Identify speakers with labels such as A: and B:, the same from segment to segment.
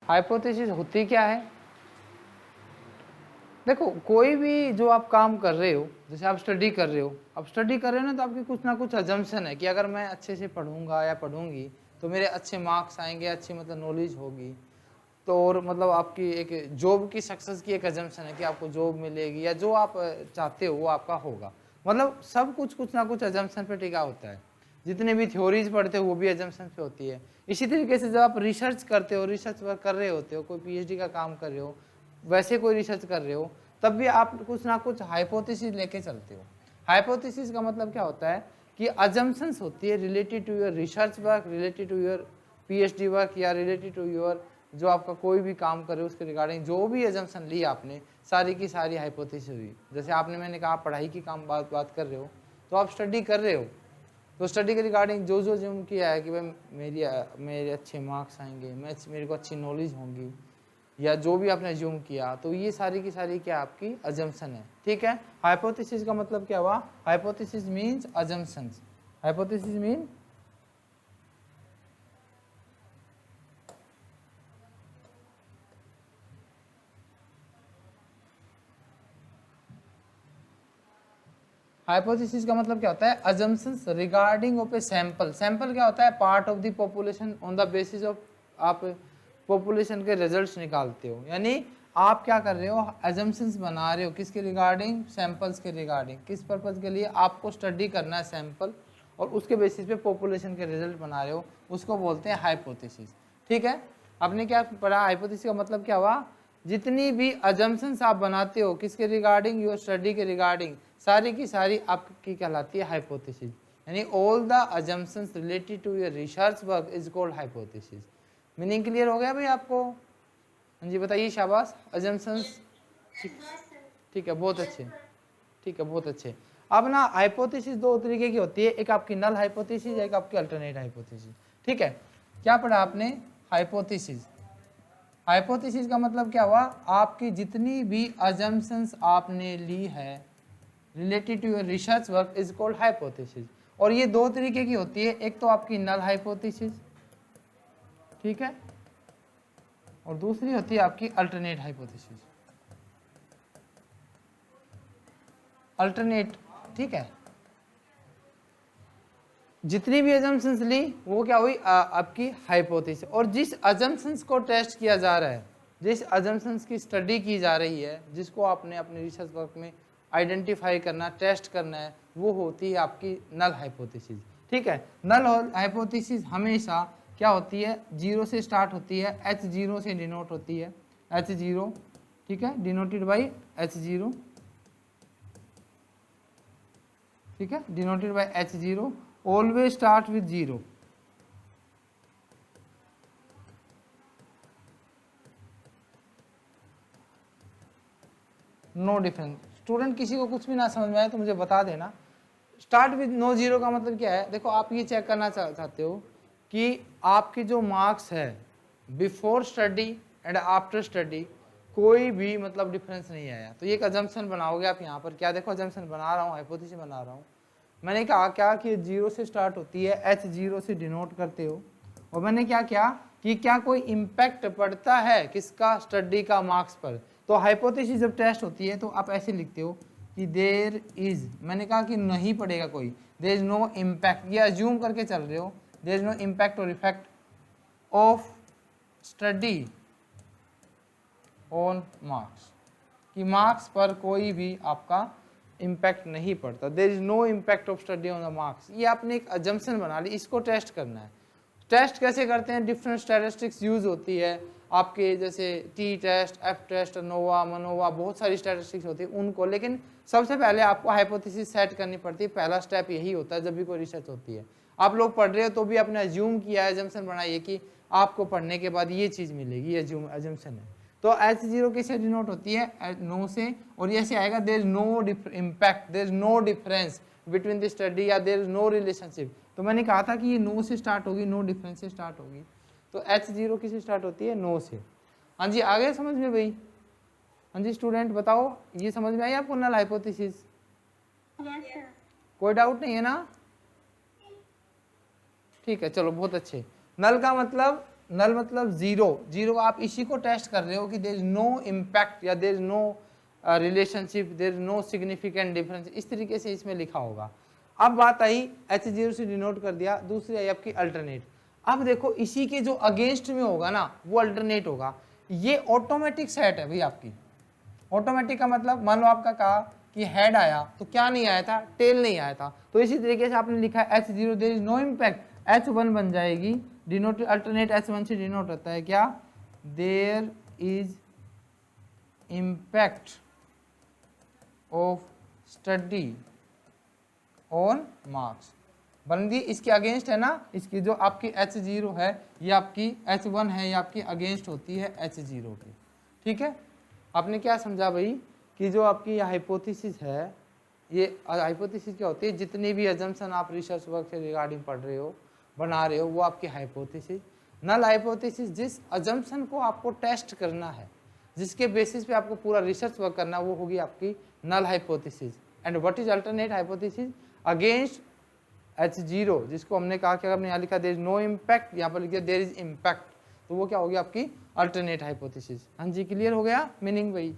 A: Hypothesis होती क्या है? देखो, कोई भी जो आप काम कर रहे हो, जैसे आप स्टडी कर रहे हो, आप स्टडी कर रहे हो ना, तो आपकी कुछ ना कुछ अजम्पशन है कि अगर मैं अच्छे से पढ़ूंगा या पढ़ूंगी तो मेरे अच्छे मार्क्स आएंगे, अच्छी मतलब नॉलेज होगी। तो और मतलब आपकी एक जॉब की सक्सेस की एक अजम्पशन है कि आपको जॉब मिलेगी या जो आप चाहते हो वो आपका होगा। मतलब सब कुछ ना कुछ अजम्पशन पे टिका होता है। जितने भी थ्योरीज पढ़ते हो वो भी अजम्पशन पे होती है। इसी तरीके से जब आप रिसर्च करते हो, रिसर्च वर्क कर रहे होते हो, कोई पीएचडी का काम कर रहे हो, वैसे कोई रिसर्च कर रहे हो, तब भी आप कुछ ना कुछ हाइपोथेसिस लेके चलते हो। हाइपोथेसिस का मतलब क्या होता है कि अजम्पशंस होती है related to your research work, related to your PhD work, या रिलेटेड टू योर जो आपका कोई भी काम करे उसके रिगार्डिंग जो भी अजम्पशन ली आपने, सारी की सारी हाइपोथेसिस हुई। जैसे आपने, मैंने कहा आप पढ़ाई की काम बात कर रहे हो, तो आप स्टडी कर रहे हो, तो स्टडी के रिगार्डिंग जो जो ज्यूम किया है कि भाई मेरे अच्छे मार्क्स आएंगे, मेरे को अच्छी नॉलेज होंगी, या जो भी आपने ज्यूम किया, तो ये सारी की सारी क्या आपकी अजम्पशन है। ठीक है। हाइपोथेसिस का मतलब क्या हुआ? Hypothesis means assumptions. Hypothesis mean hypothesis का मतलब क्या होता है? Assumptions regarding of a sample. Sample क्या होता है? Part of the population on the basis of आप पॉपुलेशन के रिजल्ट्स निकालते हो। यानी आप क्या कर रहे हो? अजम्पशंस बना रहे हो किसके रिगार्डिंग? सैंपल्स के रिगार्डिंग। किस पर्पज के लिए? आपको स्टडी करना है सैंपल, और उसके बेसिस पे पॉपुलेशन के रिजल्ट बना रहे हो, उसको बोलते हैं हाइपोथेसिस। ठीक है। आपने क्या पढ़ा? हाइपोथेसिस का मतलब क्या हुआ? जितनी भी अजम्पशंस आप बनाते हो किसके रिगार्डिंग? योर स्टडी के रिगार्डिंग, सारी की सारी आपकी कहलाती है हाइपोथेसिस। यानी all the assumptions related to your research work is called hypothesis. Meaning clear हो गया भाई आपको? हाँ जी बताइए, शाबाश। अजम्पशंस, ठीक है, बहुत अच्छे, ठीक है, बहुत अच्छे। अब ना हाइपोथेसिस दो तरीके की होती है, एक आपकी नल हाइपोथेसिस, एक आपकी अल्टरनेट हाइपोथेसिस। ठीक है। क्या पढ़ा आपने? हाइपोथेसिस। हाइपोथेसिस का मतलब क्या हुआ? आपकी जितनी भी अजम्पशंस आपने ली है related to your research work is called hypothesis. और ये दो तरीके की होती है, एक तो आपकी नल हाइपोथेसिस, ठीक है, और दूसरी होती है आपकी अल्टरनेट हाइपोथेसिस। अल्टरनेट, ठीक है। जितनी भी अजम्पशंस ली वो क्या हुई? आपकी हाइपोथेसिस। और जिस अजम्पशंस को टेस्ट किया जा रहा है, जिस अजम्पशंस की स्टडी की जा रही है, जिसको आपने अपने रिसर्च वर्क में आइडेंटिफाई करना, टेस्ट करना है, वो होती है आपकी नल हाइपोथेसिस। ठीक है। नल हाइपोथेसिस हमेशा क्या होती है? जीरो से स्टार्ट होती है, H0 से डिनोट होती है, H0, ठीक है, डिनोटेड बाई H0, ठीक है, denoted by H0, always start with 0। No difference. Student किसी को कुछ भी ना समझ में आए तो मुझे बता देना। स्टार्ट विद नो जीरो का मतलब क्या है? देखो, आप ये चेक करना चाहते हो कि आपके जो मार्क्स है before study and after study कोई भी मतलब डिफरेंस नहीं आया, तो ये एक अजम्पशन बनाओगे आप यहाँ पर। क्या देखो, अजम्पशन बना रहा हूँ, हाइपोथेसिस बना रहा हूँ। मैंने कहा क्या कि 0 से स्टार्ट होती है, H0 से डिनोट करते हो, और मैंने क्या किया कि क्या कोई इम्पैक्ट पड़ता है किसका? स्टडी का मार्क्स पर। तो हाइपोथेसिस जब टेस्ट होती है तो आप ऐसे लिखते हो कि देर इज, मैंने कहा कि नहीं पड़ेगा कोई, देर इज नो इम्पैक्ट, ये अज्यूम करके चल रहे हो, देर इज नो इम्पैक्ट और effect of study on marks, कि मार्क्स पर कोई भी आपका इम्पैक्ट नहीं पड़ता। There is no impact of study on the marks. ये आपने एक अजम्पशन बना ली, इसको टेस्ट करना है। टेस्ट कैसे करते हैं? डिफरेंट स्टैटिस्टिक्स यूज होती है आपके, जैसे टी टेस्ट, एफ टेस्ट, नोवा, मनोवा, बहुत सारी स्टैटिस्टिक्स होती है उनको। लेकिन सबसे पहले आपको हाइपोथेसिस सेट करनी पड़ती है। पहला स्टेप यही होता है जब भी कोई रिसर्च होती है। आप लोग पढ़ रहे हो तो भी आपने अज्यूम किया है, अजम्पशन बनाइए कि आपको पढ़ने के बाद ये चीज़ मिलेगी, ये अजम्पशन है। तो H0 किससे डिनोट होती है? नो से, और ये ऐसे आएगा there is no impact, there is no difference between the study, या देयर इज नो रिलेशनशिप। तो मैंने कहा था कि ये नो से स्टार्ट होगी, नो डिफरेंस से स्टार्ट होगी। तो H0 किससे स्टार्ट होती है? नो से। हाँ जी, आ गया समझ में भाई? हाँ जी स्टूडेंट बताओ, ये समझ में आई आपको नल हाइपोथेसिस? कोई डाउट नहीं है ना? ठीक है, चलो बहुत अच्छे। नल का मतलब नल मतलब जीरो, जीरो आप इसी को टेस्ट कर रहे हो कि देयर इज नो इम्पैक्ट या there is no relationship, there is no significant difference, इस तरीके से इसमें लिखा होगा। अब बात आई H0 से डिनोट कर दिया, दूसरी आई आपकी अल्टरनेट। अब देखो इसी के जो अगेंस्ट में होगा ना वो अल्टरनेट होगा। ये ऑटोमेटिक सेट है भाई आपकी। ऑटोमेटिक का मतलब मान लो आपका कहा कि हेड आया तो क्या नहीं आया था, टेल नहीं आया था, तो इसी तरीके से आपने लिखा है H0 there is no impact, H1 बन जाएगी, डिनोट अल्टरनेट H1 से डिनोट होता है क्या, there is impact of study on marks. बंदी इसके अगेंस्ट है ना, इसकी जो आपकी H0 है ये आपकी H1 है, ये आपकी अगेंस्ट होती है H0 की। ठीक है, आपने क्या समझा भाई कि जो आपकी हाइपोथेसिस है, ये हाइपोथेसिस क्या होती है, जितनी भी अजम्पशन आप रिसर्च वर्क से रिगार्डिंग पढ़ रहे हो, बना रहे हो, वो आपकी हाइपोथेसिस। नल हाइपोथेसिस जिस अजम्पशन को आपको टेस्ट करना है, जिसके बेसिस पे आपको पूरा रिसर्च वर्क करना है, वो होगी आपकी null hypothesis. And what is alternate hypothesis, against H0, जिसको हमने कहा कि हमने यहाँ लिखा देयर इज नो इम्पैक्ट, यहाँ पर लिख दिया देयर इज इम्पैक्ट, तो वो क्या होगी आपकी अल्टरनेट हाइपोथेसिस। हाँ जी, क्लियर हो गया मीनिंग भाई?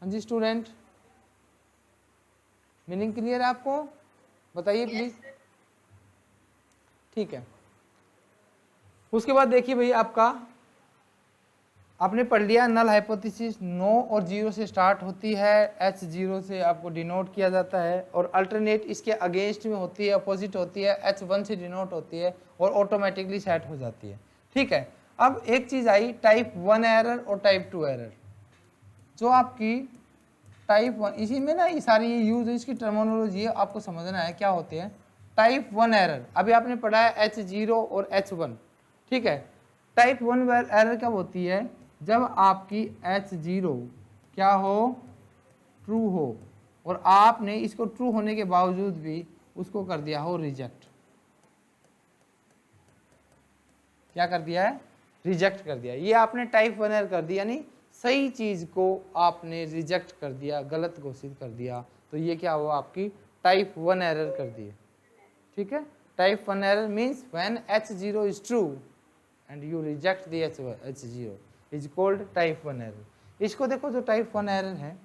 A: हाँ जी स्टूडेंट, मीनिंग क्लियर है आपको? बताइए प्लीज। ठीक है, उसके बाद देखिए भाई आपका, आपने पढ़ लिया नल हाइपोथेसिस नो और जीरो से स्टार्ट होती है, H0 से आपको डिनोट किया जाता है, और अल्टरनेट इसके अगेंस्ट में होती है, अपोजिट होती है, H1 से डिनोट होती है और ऑटोमेटिकली सेट हो जाती है। ठीक है, अब एक चीज आई टाइप 1 एरर और टाइप 2 एरर। जो आपकी टाइप 1, इसी में ना ये सारी ये यूज, इसकी टर्मिनोलॉजी है, आपको समझना है क्या होते हैं। टाइप 1 एरर अभी आपने पढ़ा है H0 और H1। ठीक है, टाइप 1 एरर कब होती है, जब आपकी H0 क्या हो, ट्रू हो, और आपने इसको ट्रू होने के बावजूद भी उसको कर दिया हो रिजेक्ट। क्या कर दिया है, रिजेक्ट कर दिया। ये आपने टाइप 1 एरर कर दिया, यानी सही चीज को आपने रिजेक्ट कर दिया, गलत घोषित कर दिया, तो ये क्या हुआ आपकी टाइप 1 एरर कर दिए। ठीक है, type 1 error means when H0 is true and you reject the H0 is called type 1 error. इसको देखो जो टाइप 1 एरर है,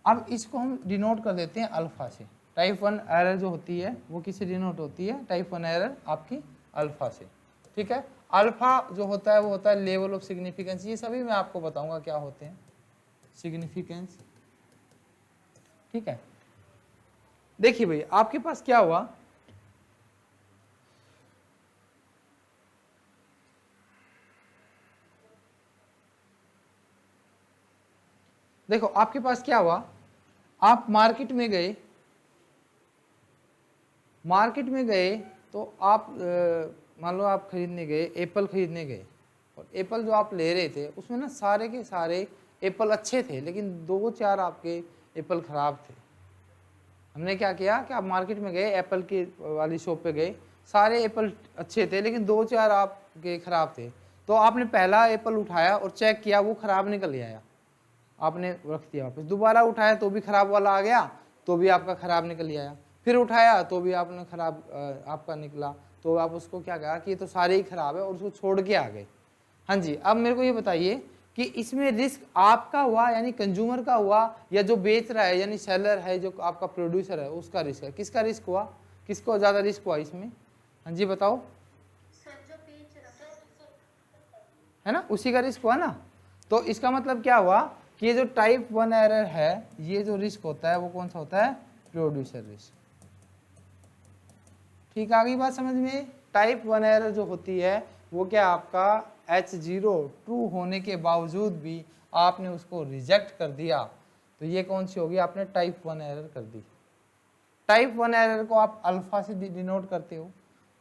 A: अब इसको हम डिनोट कर देते हैं अल्फा से। टाइप 1 एरर जो होती है वो किससे डिनोट होती है, टाइप 1 एरर आपकी अल्फा से। ठीक है, अल्फा जो होता है वो होता है लेवल ऑफ सिग्निफिकेंस, ये सभी मैं आपको बताऊंगा क्या होते हैं सिग्निफिकेंस। ठीक है, देखिए भाई आपके पास क्या हुआ, देखो आपके पास क्या हुआ, आप मार्केट में गए, मार्केट में गए तो आप मान लो आप खरीदने गए, एप्पल खरीदने गए, और एप्पल जो आप ले रहे थे उसमें ना सारे के सारे एप्पल अच्छे थे, लेकिन 2-4 आपके एप्पल ख़राब थे। हमने क्या किया कि आप मार्केट में गए, एप्पल की वाली शॉप पे गए, सारे एप्पल अच्छे थे लेकिन 2-4 आपके ख़राब थे, तो आपने पहला एप्पल उठाया और चेक किया, वो ख़राब निकल आया, आपने रख दिया वापस। दोबारा उठाया तो भी ख़राब वाला आ गया, तो भी आपका ख़राब निकल आया। फिर उठाया तो भी आपने ख़राब आपका निकला, तो आप उसको क्या कहा कि ये तो सारे ही ख़राब है, और उसको छोड़ के आ गए। हाँ जी, अब मेरे को ये बताइए कि इसमें रिस्क आपका हुआ यानी कंज्यूमर का हुआ, या जो बेच रहा है यानी सेलर है, जो आपका प्रोड्यूसर है उसका रिस्क है? किसका रिस्क हुआ, किसको ज़्यादा रिस्क हुआ इसमें? हाँ जी बताओ। है ना, उसी का रिस्क हुआ ना। तो इसका मतलब क्या हुआ कि ये जो टाइप 1 एरर है, ये जो रिस्क होता है वो कौन सा होता है, प्रोड्यूसर रिस्क। ठीक आ गई बात समझ में? टाइप 1 एरर जो होती है वो क्या, आपका H0 ट्रू होने के बावजूद भी आपने उसको रिजेक्ट कर दिया, तो ये कौन सी होगी, आपने टाइप 1 एरर कर दी। टाइप 1 एरर को आप अल्फा से डिनोट करते हो,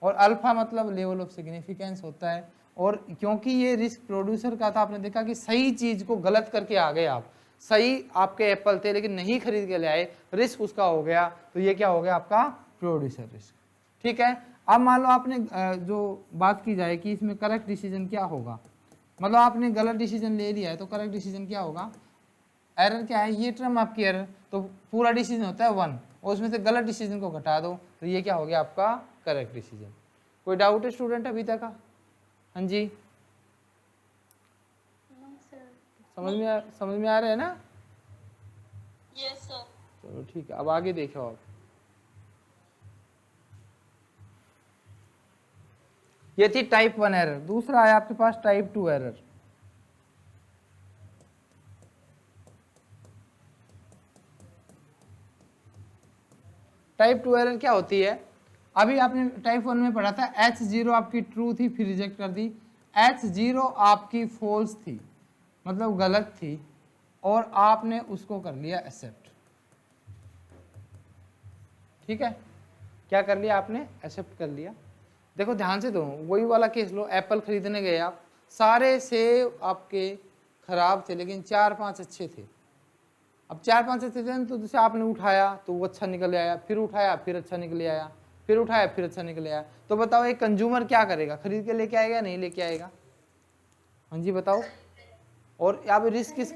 A: और अल्फा मतलब लेवल ऑफ सिग्निफिकेंस होता है। और क्योंकि ये रिस्क प्रोड्यूसर का था, आपने देखा कि सही चीज को गलत करके आ गए आप, सही आपके एप्पल थे लेकिन नहीं खरीद के ले आए, रिस्क उसका हो गया, तो ये क्या हो गया आपका प्रोड्यूसर रिस्क। ठीक है, अब मान लो आपने जो बात की जाए कि इसमें करेक्ट डिसीजन क्या होगा, मतलब आपने गलत डिसीजन ले लिया है, तो करेक्ट डिसीजन क्या होगा, एरर क्या है, ये टर्म आपकी एरर, तो पूरा डिसीजन होता है 1, और उसमें से गलत डिसीजन को घटा दो, तो ये क्या हो गया आपका करेक्ट डिसीजन। कोई डाउट है स्टूडेंट अभी तक? हाँ जी, समझ में आ रहा है ना?
B: Yes sir.
A: चलो ठीक है, अब आगे देखो आप। ये थी टाइप 1 एरर। दूसरा है आपके पास टाइप 2 एरर। टाइप 2 एरर क्या होती है? अभी आपने टाइप 1 में पढ़ा था H0 आपकी ट्रू थी, फिर रिजेक्ट कर दी। H0 आपकी फॉल्स थी, मतलब गलत थी, और आपने उसको कर लिया एक्सेप्ट। ठीक है, क्या कर लिया आपने? एक्सेप्ट कर लिया। देखो ध्यान से, दो वही वाला केस लो, एप्पल खरीदने गए आप, सारे सेब आपके खराब थे लेकिन 4-5 अच्छे थे। अब 4-5 अच्छे थे तो जैसे आपने उठाया तो वो अच्छा निकल आया, फिर उठाया फिर अच्छा निकल आया, फिर उठाया फिर अच्छा निकल आया। तो बताओ एक कंज्यूमर क्या करेगा? खरीद के लेके आएगा, नहीं लेके आएगा? हाँ जी बताओ। और यहाँ पे रिस्क किस,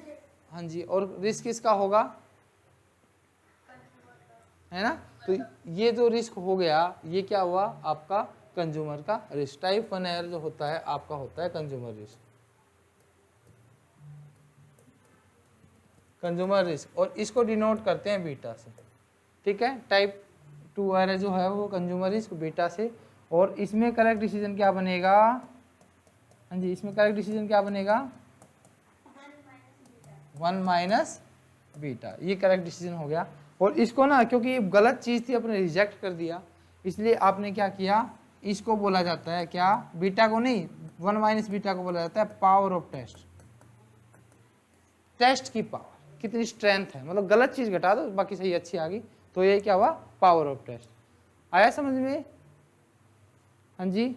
A: हाँ जी, और रिस्क किसका होगा? है ना? तो ये जो रिस्क हो गया, ये क्या हुआ? आपका कंज्यूमर का रिस्क। टाइप 1 एरर जो होता है आपका होता है कंज्यूमर रिस्क, कंज्यूमर रिस्क, और इसको डिनोट करते हैं बीटा से। ठीक है, टाइप 2 एरर जो है वो कंज्यूमर रिस्क बीटा से। और इसमें करेक्ट डिसीजन क्या बनेगा? हाँ जी, इसमें करेक्ट डिसीजन क्या बनेगा? 1 माइनस बीटा, ये करेक्ट डिसीजन हो गया। और इसको ना, क्योंकि ये गलत चीज थी, अपने रिजेक्ट कर दिया, इसलिए आपने क्या किया? इसको बोला जाता है क्या? बीटा को नहीं, 1 माइनस बीटा को बोला जाता है पावर ऑफ टेस्ट। टेस्ट की पावर कितनी स्ट्रेंथ है, मतलब गलत चीज घटा दो बाकी सही अच्छी आ गई, तो ये क्या हुआ? Power of test. आया समझ में? हाँ जी,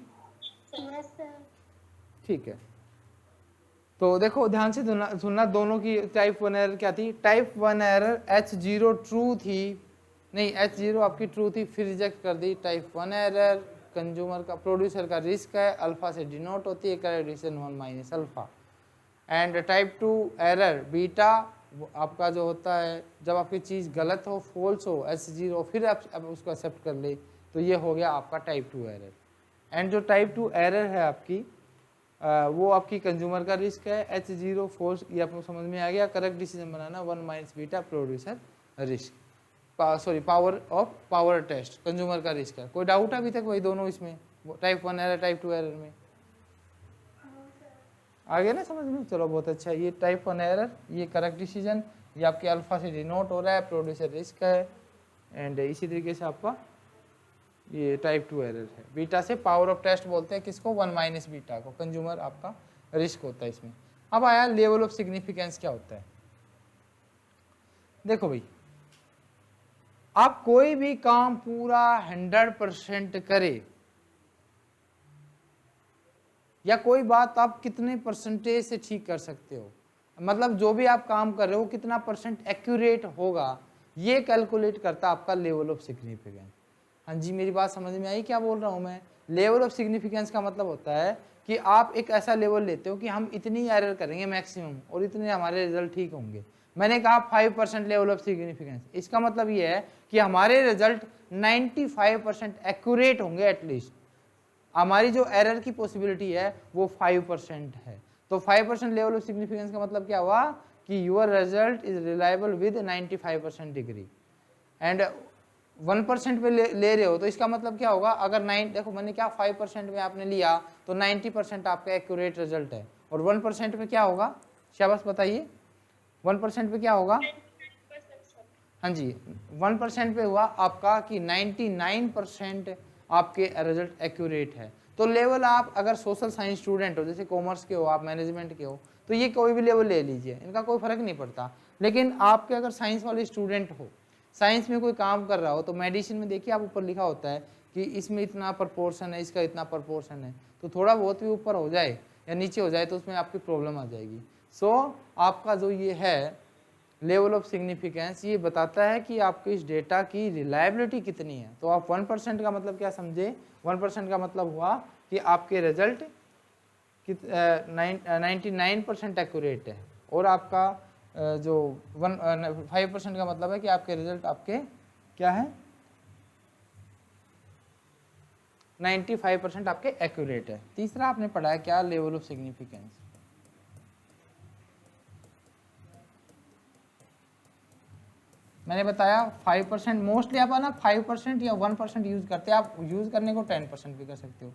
A: ठीक है। तो देखो ध्यान से सुनना, दोनों की टाइप 1 एरर क्या थी? टाइप 1 एरर H0 ट्रू थी, नहीं H0 आपकी ट्रू थी, फिर रिजेक्ट कर दी। टाइप 1 एरर कंज्यूमर का, प्रोड्यूसर का रिस्क है, अल्फा से डिनोट होती है, correct decision 1 minus alpha. And type 2 error beta आपका जो होता है जब आपकी चीज़ गलत हो, फॉल्स हो, H0, फिर आप उसको एक्सेप्ट कर ले, तो ये हो गया आपका टाइप 2 एरर। एंड जो टाइप 2 एरर है आपकी वो आपकी कंज्यूमर का रिस्क है, H0 फोर्स, ये आपको समझ में आ गया। करेक्ट डिसीजन बनाना 1 minus beta producer risk, sorry power of power test, consumer का रिस्क है। कोई डाउट अभी तक? वही दोनों इसमें, टाइप 1 एरर टाइप 2 एरर में आ गया ना समझ में? चलो बहुत अच्छा। ये टाइप 1 एरर, ये करेक्ट डिसीजन, ये आपके अल्फा से डिनोट हो रहा है, प्रोड्यूसर रिस्क है। एंड इसी तरीके से आपका ये टाइप 2 एरर है। बीटा से पावर ऑफ टेस्ट बोलते हैं किसको? 1 माइनस बीटा को, कंज्यूमर आपका रिस्क होता है इसमें। अब आया लेवल ऑफ सिग्निफिकेंस क्या होता है। देखो भाई, आप कोई भी काम पूरा 100% करे, या कोई बात आप कितने परसेंटेज से ठीक कर सकते हो, मतलब जो भी आप काम कर रहे हो कितना परसेंट एक्यूरेट होगा, ये कैलकुलेट करता आपका लेवल ऑफ सिग्निफिकेंस। हाँ जी, मेरी बात समझ में आई क्या बोल रहा हूँ मैं? लेवल ऑफ सिग्निफिकेंस का मतलब होता है कि आप एक ऐसा लेवल लेते हो कि हम इतनी एरर करेंगे मैक्सिमम और इतने हमारे रिजल्ट ठीक होंगे। मैंने कहा 5% लेवल ऑफ सिग्निफिकेंस, इसका मतलब ये है कि हमारे रिजल्ट 95% एक्यूरेट होंगे एटलीस्ट। हमारी जो एरर की पॉसिबिलिटी है वो 5% है। तो 5% लेवल ऑफ सिग्निफिकेंस का मतलब क्या हुआ? कि your result is reliable with 95% degree. And 1% पे ले रहे हो तो इसका मतलब क्या होगा? अगर 9, देखो मैंने क्या 5% में आपने लिया तो 90% आपका एक्यूरेट रिजल्ट है, और 1% पे क्या होगा? शाबाश बताइए, 1% पे क्या होगा? हाँ जी, 1% पे हुआ आपका कि 99% आपके रिजल्ट एक्यूरेट है। तो लेवल आप अगर सोशल साइंस स्टूडेंट हो, जैसे कॉमर्स के हो आप, मैनेजमेंट के हो, तो ये कोई भी लेवल ले लीजिए, इनका कोई फर्क नहीं पड़ता। लेकिन आपके अगर साइंस वाले स्टूडेंट हो, साइंस में कोई काम कर रहा हो, तो मेडिसिन में देखिए आप ऊपर लिखा होता है कि इसमें इतना प्रपोर्शन है, इसका इतना प्रपोर्शन है, तो थोड़ा बहुत भी ऊपर हो जाए या नीचे हो जाए तो उसमें आपकी प्रॉब्लम आ जाएगी। सो आपका जो ये है लेवल ऑफ सिग्निफिकेंस, ये बताता है कि आपके इस डेटा की रिलायबिलिटी कितनी है। तो आप 1% का मतलब क्या समझे? 1% का मतलब हुआ कि आपके रिजल्ट 99% एक्यूरेट है, और आपका जो 5% का मतलब है कि आपके रिजल्ट आपके क्या है? 95% आपके एक्यूरेट है। तीसरा आपने पढ़ा है क्या, लेवल ऑफ सिग्निफिकेंस। मैंने बताया 5%, मोस्टली आप ना 5% या 1% यूज करते हैं, आप यूज करने को 10% भी कर सकते हो।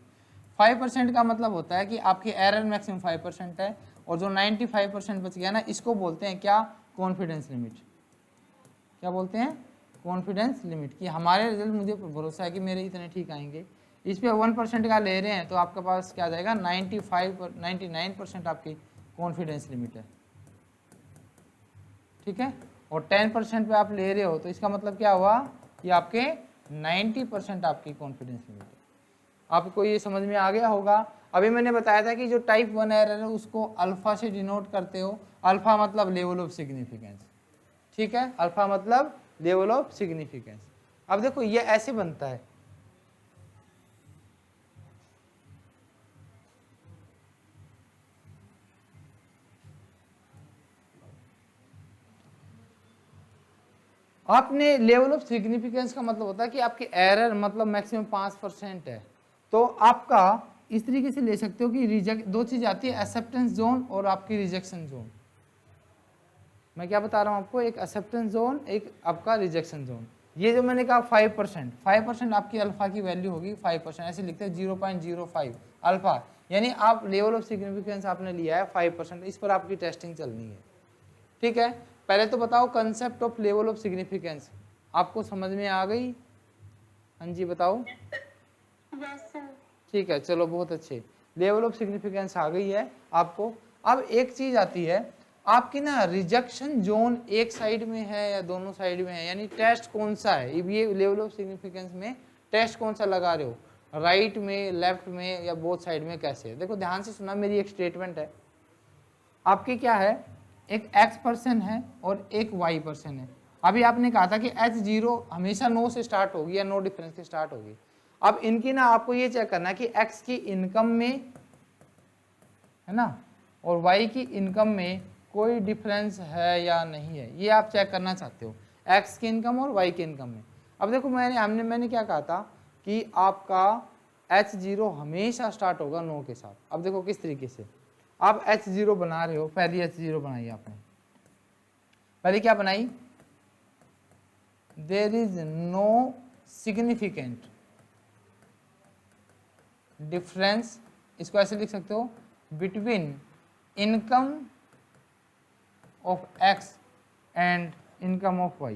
A: 5% का मतलब होता है कि आपकी एरर मैक्सिमम 5% है, और जो 95% बच गया ना, इसको बोलते हैं क्या, कॉन्फिडेंस लिमिट। क्या बोलते हैं, कॉन्फिडेंस लिमिट, कि हमारे रिजल्ट, मुझे भरोसा है कि मेरे इतने ठीक आएंगे। इस पे 1% का ले रहे हैं तो आपके पास क्या आ जाएगा, 99% आपकी कॉन्फिडेंस लिमिट है, ठीक है। और 10% पे आप ले रहे हो तो इसका मतलब क्या हुआ कि आपके 90% आपकी कॉन्फिडेंस लिमिट है। आपको ये समझ में आ गया होगा। अभी मैंने बताया था कि जो टाइप 1 एरर है उसको अल्फा से डिनोट करते हो। अल्फा मतलब लेवल ऑफ सिग्निफिकेंस, ठीक है, अल्फा मतलब लेवल ऑफ सिग्निफिकेंस। अब देखो ये ऐसे बनता है, आपने लेवल ऑफ सिग्निफिकेंस का मतलब होता है कि आपकी एरर मतलब मैक्सिमम 5% है, तो आपका इस तरीके से ले सकते हो कि रिजेक्ट, दो चीज आती है, एक्सेप्टेंस जोन और आपकी रिजेक्शन जोन। मैं क्या बता रहा हूं आपको, एक एक्सेप्टेंस जोन, एक आपका रिजेक्शन जोन। ये जो मैंने कहा 5% आपकी अल्फा की वैल्यू होगी 5%, ऐसे लिखते हैं 0.05 अल्फा, यानी आप लेवल ऑफ सिग्निफिकेंस आपने लिया है 5%, इस पर आपकी टेस्टिंग चलनी है, ठीक है। पहले तो बताओ concept of level of significance आपको समझ में आ गई? हाँ जी बताओ। ठीक है, चलो बहुत अच्छे, लेवल ऑफ सिग्निफिकेंस आ गई है आपको। अब एक चीज आती है आपकी ना, रिजेक्शन जोन एक साइड में है या दोनों साइड में है, यानी टेस्ट कौन सा है, ये लेवल ऑफ सिग्निफिकेंस में टेस्ट कौन सा लगा रहे हो, राइट में, लेफ्ट में, या बोथ साइड में, कैसे है। देखो ध्यान से सुना, मेरी एक स्टेटमेंट है, आपकी क्या है, एक x पर्सन है और एक y पर्सन है। अभी आपने कहा था कि h0 हमेशा नो से स्टार्ट होगी या नो डिफरेंस से स्टार्ट होगी। अब इनकी ना आपको ये चेक करना है कि x की इनकम में, है ना, और y की इनकम में कोई डिफरेंस है या नहीं है, ये आप चेक करना चाहते हो, x की इनकम और y की इनकम में। अब देखो मैंने क्या कहा था कि आपका h0 हमेशा स्टार्ट होगा नो के साथ। अब देखो किस तरीके से आप h0 बना रहे हो, पहली h0 बनाई आपने, पहले क्या बनाई, there is no significant difference, इसको ऐसे लिख सकते हो, between income of x and income of y।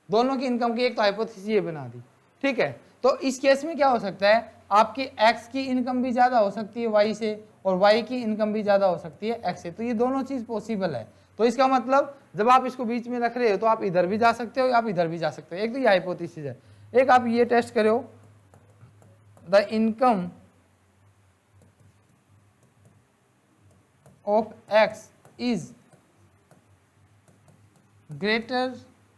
A: दोनों की इनकम की एक तो हाइपोथेसिस ये बना दी, ठीक है। तो इस केस में क्या हो सकता है, आपकी x की इनकम भी ज्यादा हो सकती है y से, और y की इनकम भी ज्यादा हो सकती है x से, तो ये दोनों चीज पॉसिबल है। तो इसका मतलब जब आप इसको बीच में रख रहे हो तो आप इधर भी जा सकते हो, आप इधर भी जा सकते हो, एक तो ये हाइपोथेसिस है। एक आप ये टेस्ट करो, the income of x is greater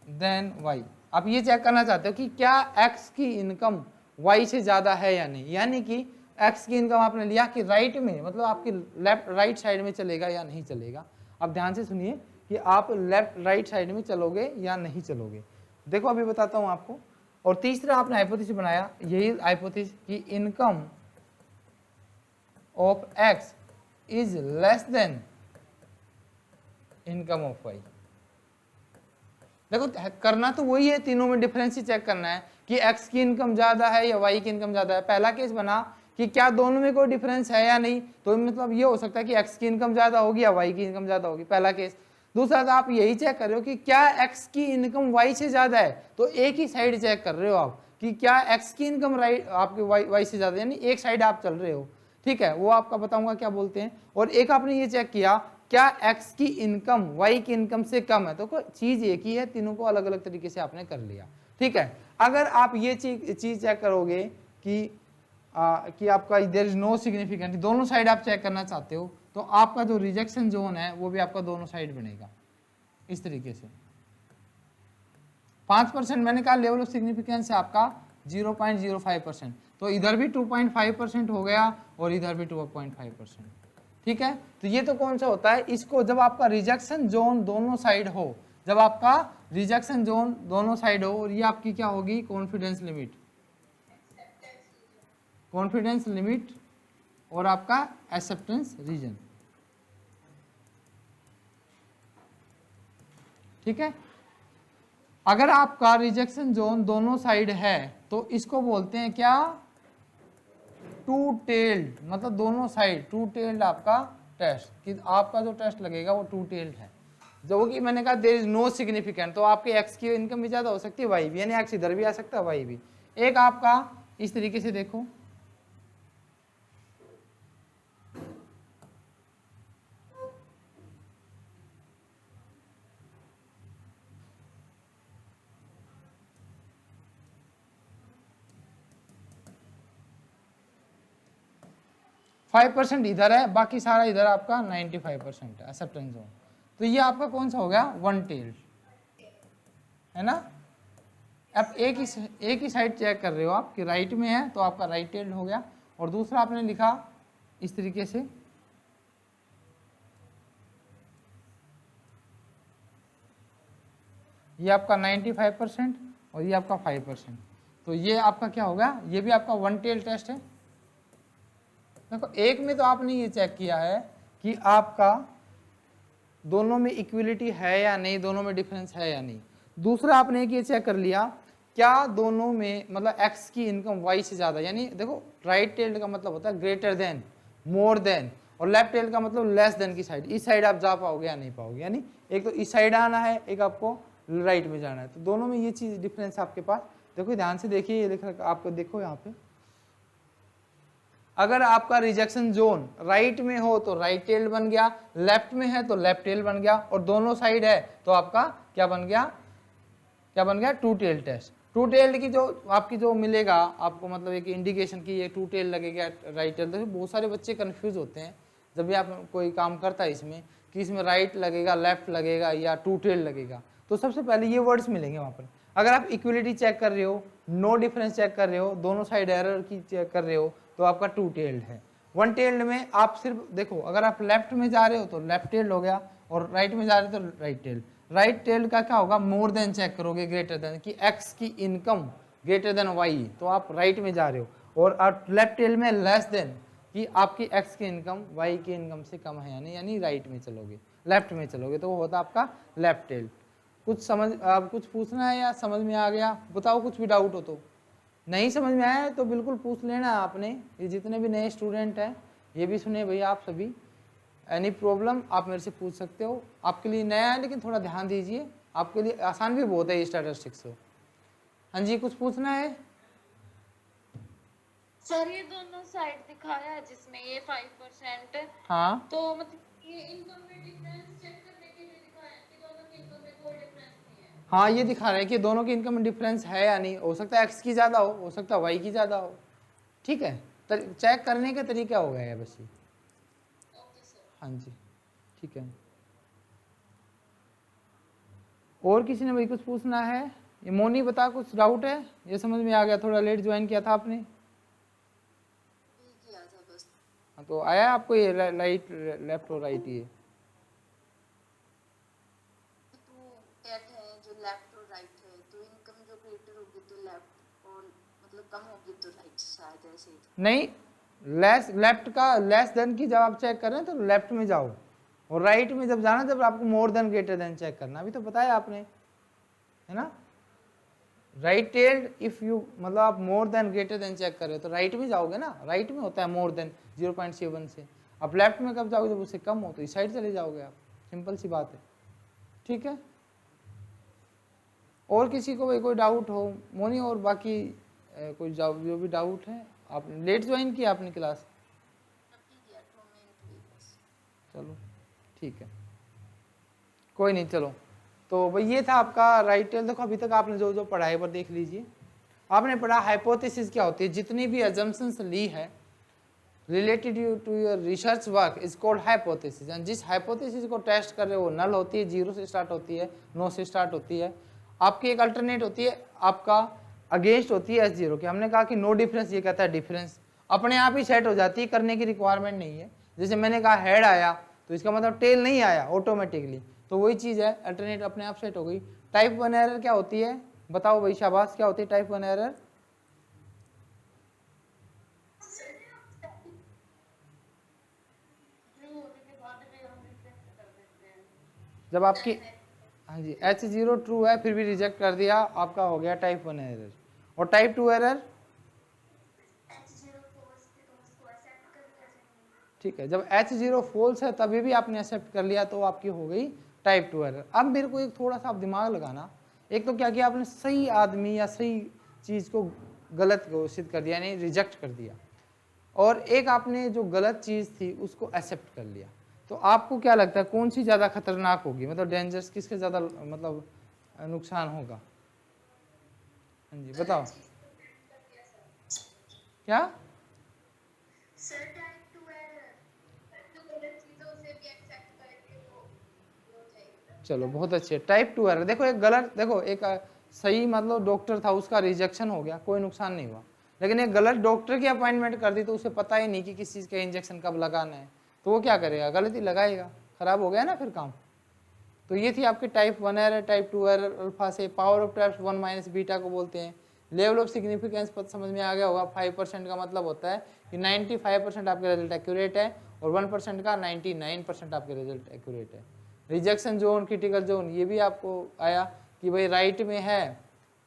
A: then y। आप ये चेक करना चाहते हो कि क्या x की इनकम y से ज्यादा है या नहीं, यानी कि x की इनकम आपने लिया कि राइट में, मतलब आपकी लेफ्ट राइट साइड में चलेगा या नहीं चलेगा। अब ध्यान से सुनिए कि आप लेफ्ट राइट साइड में चलोगे या नहीं चलोगे। देखो अभी बताता हूं आपको। और तीसरा आपने हाइपोथेसिस बनाया, यही हाइपोथेसिस कि income of x is less than income of y। देखो करना तो वही है, तीनों में डिफरेंस ही चेक करना है कि x की इनकम ज्यादा है या y की इनकम ज्यादा है। पहला केस बना कि क्या दोनों में कोई डिफरेंस है या नहीं, तो मतलब ये हो सकता है कि x की इनकम ज्यादा होगी या y की इनकम ज्यादा होगी, पहला केस। दूसरा था आप यही चेक कर रहे हो कि क्या x की इनकम y से ज्यादा है, तो एक ही साइड चेक कर रहे हो आप कि क्या x की इनकम राइट आपके y से ज्यादा, यानी एक साइड आप चल रहे हो, ठीक है। वो आपका बताऊंगा क्या बोलते हैं। और एक आपने ये चेक किया क्या x की इनकम y की इनकम से कम है, तो कोई चीज एक ही है, तीनों को अलग अलग तरीके से आपने कर लिया, ठीक है। अगर आप ये चीज चेक करोगे कि आपका देयर इज नो सिग्निफिकेंट, दोनों साइड आप चेक करना चाहते हो, तो आपका जो रिजेक्शन जोन है वो भी आपका दोनों साइड बनेगा इस तरीके से। 5% मैंने कहा लेवल ऑफ सिग्निफिकेंस है आपका 0.05%, तो इधर भी 2.5% हो गया और इधर भी 2.5%, ठीक है। तो ये तो कौन सा होता है, इसको जब आपका रिजेक्शन जोन दोनों साइड हो जब आपका रिजेक्शन जोन दोनों साइड हो, और ये आपकी क्या होगी, कॉन्फिडेंस लिमिट, कॉन्फिडेंस लिमिट और आपका एक्सेप्टेंस रीजन। ठीक है, अगर आपका रिजेक्शन जोन दोनों साइड है तो इसको बोलते हैं क्या, टू टेल्ड, मतलब दोनों साइड टू टेल्ड आपका टेस्ट, कि आपका जो टेस्ट लगेगा वो टू टेल्ड है। जो कि मैंने कहा देयर इज नो सिग्निफिकेंट, तो आपके एक्स की इनकम भी ज़्यादा हो सकती है, वाई भी, यानी एक्स इधर भी आ सकता है, वाई भी। एक आपका इस तरीके से देखो, फाइव % इधर है, बाकी सारा इधर आपका 95% है एक्सेप्टेंस जोन। तो ये आपका कौन सा हो गया, वन टेल्ड, है ना। अब एक ही साइड चेक कर रहे हो आप कि राइट में है तो आपका राइट टेल्ड हो गया, और दूसरा आपने लिखा इस तरीके से, ये आपका 95% और ये आपका 5%, तो ये आपका क्या होगा, ये भी आपका वन टेल टेस्ट है। देखो एक में तो आपने ये चेक किया है कि आपका दोनों में इक्विलिटी है या नहीं, दोनों में डिफरेंस है या नहीं। दूसरा आपने एक ये चेक कर लिया क्या दोनों में मतलब एक्स की इनकम वाई से ज़्यादा, यानी देखो राइट टेल्ड का मतलब होता है ग्रेटर देन, मोर देन, और लेफ्ट टेल्ड का मतलब लेस देन की साइड। इस साइड आप जा पाओगे या नहीं पाओगे, यानी एक तो इस साइड आना है, एक आपको राइट में जाना है, तो दोनों में ये चीज़ डिफरेंस आपके पास। देखो ध्यान से देखिए, ये लिखा आपको, देखो यहाँ पे अगर आपका रिजेक्शन जोन राइट में हो तो राइट टेल बन गया, लेफ्ट में है तो लेफ्ट टेल बन गया, और दोनों साइड है तो आपका क्या बन गया, क्या बन गया, two tail test. Two tailed की जो आपकी जो मिलेगा आपको, मतलब एक इंडिकेशन की ये टू टेल लगेगा राइट टेल। तो बहुत सारे बच्चे कंफ्यूज होते हैं जब भी आप कोई काम करता है इसमें कि इसमें राइट लगेगा, लेफ्ट लगेगा या टू टेल लगेगा। तो सबसे पहले ये वर्ड्स मिलेंगे वहाँ पर। अगर आप इक्विलिटी चेक कर रहे हो, नो डिफरेंस चेक कर रहे हो, दोनों साइड एरर की चेक कर रहे हो, तो आपका टू टेल्ड है। वन टेल्ड में आप सिर्फ देखो, अगर आप लेफ्ट में जा रहे हो तो लेफ्ट टेल्ड हो गया, और राइट में जा रहे हो तो राइट टेल्ड। राइट टेल्ड का क्या होगा, मोर देन चेक करोगे, ग्रेटर देन, कि एक्स की इनकम ग्रेटर देन वाई, तो आप राइट में जा रहे हो। और लेफ्ट टेल्ड में लेस देन, कि आपकी एक्स की इनकम वाई की इनकम से कम है, यानी राइट में चलोगे, लेफ्ट में चलोगे, तो वो होता आपका लेफ्ट टेल्ड। कुछ समझ, आप कुछ पूछना है या समझ में आ गया, बताओ कुछ भी डाउट हो तो। नहीं समझ में आया तो बिल्कुल पूछ लेना आपने, ये जितने भी नए स्टूडेंट हैं ये भी सुने भैया आप सभी, एनी प्रॉब्लम आप मेरे से पूछ सकते हो। आपके लिए नया है लेकिन थोड़ा ध्यान दीजिए, आपके लिए आसान भी बहुत है ये स्टैटिस्टिक्स। हाँ जी, कुछ पूछना है।
B: सर ये दोनों साइड दिखाया है जिसमें ये 5%,
A: हाँ
B: तो मतलब ये इनकम में डिफरेंस चेक करने के लिए दिखाया है कि दोनों की इनकम में कोई डिफरेंस नहीं है।
A: हाँ, ये दिखा रहा है कि दोनों की इनकम में डिफरेंस है या नहीं, हो सकता है एक्स की ज़्यादा हो सकता है वाई की ज़्यादा हो। ठीक है, तो चेक करने का तरीका हो गया है बस ये।
B: Okay sir.
A: हाँ जी, ठीक है। और किसी ने भाई कुछ पूछना है, ये मोनी बता, कुछ डाउट है, ये समझ में आ गया, थोड़ा लेट ज्वाइन किया था आपने।
B: किया था बस।
A: हाँ, तो आया आपको ये राइट लेफ्ट और राइट, ये
B: तो एट है जो लेफ्ट और राइट है, तो इनकम जो ग्रेटर होगी तो लेफ्ट, और मतलब कम होगी तो राइट, शायद ऐसे ही।
A: नहीं, लेस, लेफ्ट का लेस देन की जब आप चेक कर रहे हैं तो लेफ्ट में जाओ, और राइट में जब जाना जब आपको more than greater than check करना, अभी तो बताया आपने, है ना। राइट टेल्ड इफ यू, मतलब आप more than greater than check कर रहे हो तो राइट में जाओगे ना, राइट में होता है मोर देन 0.7 से। आप लेफ्ट में कब जाओगे, जब उससे कम हो तो इस साइड चले जाओगे आप, सिंपल सी बात है। ठीक है, और किसी को भाई कोई डाउट हो मोनी, और बाकी कोई जो भी डाउट है। आप लेट ज्वाइन किया आपने क्लास, चलो ठीक है, कोई नहीं, चलो। तो भाई ये था आपका राइट टेल। देखो अभी तक आपने जो जो पढ़ा है पर देख लीजिए। आपने पढ़ा हाइपोथेसिस क्या होती है, जितनी भी अजम्पशंस ली है related to your research work is called hypothesis. And जिस हाइपोथेसिस को टेस्ट कर रहे हो वो नल होती है, 0 से स्टार्ट होती है, 9 से स्टार्ट होती है। आपकी एक अल्टरनेट होती है, आपका अगेंस्ट होती है S0 की। हमने कहा कि नो डिफरेंस, ये कहता है डिफरेंस अपने आप ही सेट हो जाती है, करने की रिक्वायरमेंट नहीं है। जैसे मैंने कहा हेड आया तो इसका मतलब टेल नहीं आया ऑटोमेटिकली, तो वही चीज़ है, अल्टरनेट अपने आप सेट हो गई। टाइप 1 एरर क्या होती है, बताओ भाई शाबाश, क्या होती है टाइप 1 एरर? जब आपकी, हाँ जी, H0 ट्रू है फिर भी रिजेक्ट कर दिया, आपका हो गया टाइप 1 एरर। और टाइप 2 एरर, ठीक है, जब H0 फॉल्स है तभी भी आपने एक्सेप्ट कर लिया तो आपकी हो गई टाइप 2 एरर। अब मेरे को एक थोड़ा सा आप दिमाग लगाना, एक तो क्या किया आपने, सही आदमी या सही चीज़ को गलत घोषित कर दिया, यानी रिजेक्ट कर दिया, और एक आपने जो गलत चीज़ थी उसको एक्सेप्ट कर लिया। तो आपको क्या लगता है कौन सी ज़्यादा खतरनाक होगी, मतलब डेंजरस, किसके ज़्यादा मतलब नुकसान होगा? हाँ जी बताओ क्या? चलो बहुत अच्छे, टाइप 2 एरर। देखो एक गलत, देखो एक सही मतलब डॉक्टर था, उसका रिजेक्शन हो गया, कोई नुकसान नहीं हुआ, लेकिन एक गलत डॉक्टर की अपॉइंटमेंट कर दी तो उसे पता ही नहीं कि किस चीज़ का इंजेक्शन कब लगाना है, तो वो क्या करेगा, गलत ही लगाएगा, खराब हो गया ना फिर काम। तो ये थी आपकी type 1 error. Type 2 error alpha से power of type 1 minus beta को बोलते हैं। लेवल ऑफ सिग्निफिकेंस पद समझ में आ गया होगा, 5% का मतलब होता है कि 95% आपके रिजल्ट एक्यूरेट है और 1% का 99% आपके रिजल्ट एक्यूरेट है। रिजेक्शन जोन, क्रिटिकल जोन, ये भी आपको आया कि भाई राइट में है,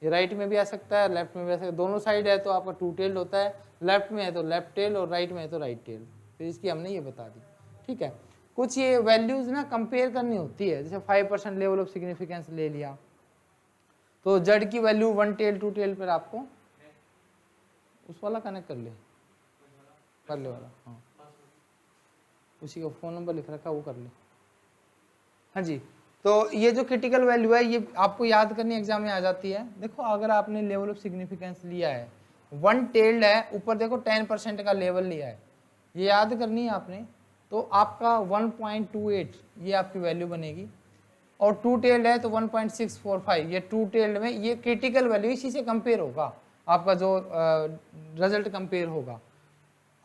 A: ये राइट में भी आ सकता है, लेफ्ट में भी आ सकता है, दोनों साइड है तो आपका 2 टेल्ड होता है, लेफ्ट में है तो लेफ्ट टेल और राइट में है तो राइट टेल। फिर इसकी हमने ये बता दी, ठीक है। कुछ ये वैल्यूज ना कंपेयर करनी होती है, जैसे 5% लेवल ऑफ सिग्निफिकेंस ले लिया तो जेड की वैल्यू 1 टेल 2 टेल पर आपको उस वाला कनेक्ट कर ले वाला, हाँ उसी का फ़ोन नंबर लिख रखा, वो कर ले। हाँ जी, तो ये जो क्रिटिकल वैल्यू है ये आपको याद करनी एग्जाम में आ जाती है। देखो अगर आपने लेवल ऑफ सिग्निफिकेंस लिया है, 1 टेल्ड है, ऊपर देखो 10% का लेवल लिया है, ये याद करनी है आपने, तो आपका 1.28 ये आपकी वैल्यू बनेगी, और 2 टेल्ड है तो 1.645, ये 2 टेल्ड में ये क्रिटिकल वैल्यू इसी से कंपेयर होगा, आपका जो रिजल्ट कंपेयर होगा।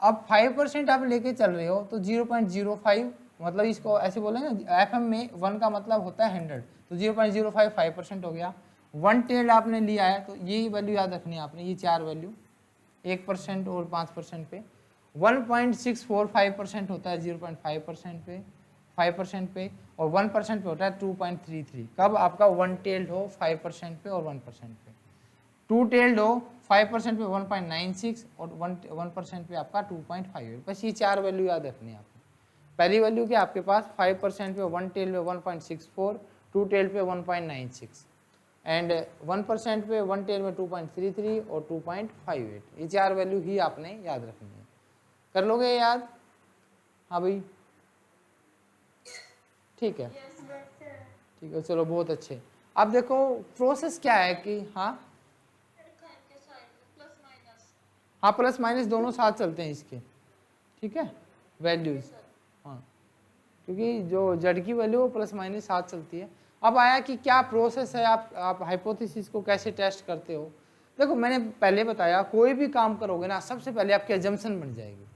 A: अब 5% आप लेके चल रहे हो तो 0.05, मतलब इसको ऐसे बोले ना, एफएम में 1 का मतलब होता है 100, तो 0.05 5% हो गया। 1 टेल्ड आपने लिया है तो यही वैल्यू याद रखनी है आपने, ये 4 वैल्यू, 1% और 5% पे। 1.645% होता है 0.5% पे, 5% पे, और 1% पे होता है 2.33। कब आपका 1 टेल्ड हो 5% पे और 1% पे, 2 टेल्ड हो 5% पे 1.96 और 1% पे आपका 2.58। बस ये 4 वैल्यू याद रखनी है आपको। पहली वैल्यू क्या आपके पास 5% पे 1 टेल पे 1.64, 2 टेल पे 1.96 एंड 1% पे 1 टेल में 2.33 और 2.58। ये 4 वैल्यू ही आपने याद रखनी है। कर लोगे याद? हाँ भाई ठीक है, ठीक है, चलो बहुत अच्छे। अब देखो प्रोसेस क्या है कि हाँ हाँ प्लस माइनस दोनों साथ चलते हैं इसके, ठीक है, वैल्यूज, हाँ क्योंकि जो जेड की वैल्यू वो प्लस माइनस साथ चलती है। अब आया कि क्या प्रोसेस है, आप हाइपोथेसिस को कैसे टेस्ट करते हो। देखो मैंने पहले बताया कोई भी काम करोगे ना सबसे पहले आपकी अजम्पशन बन जाएगी।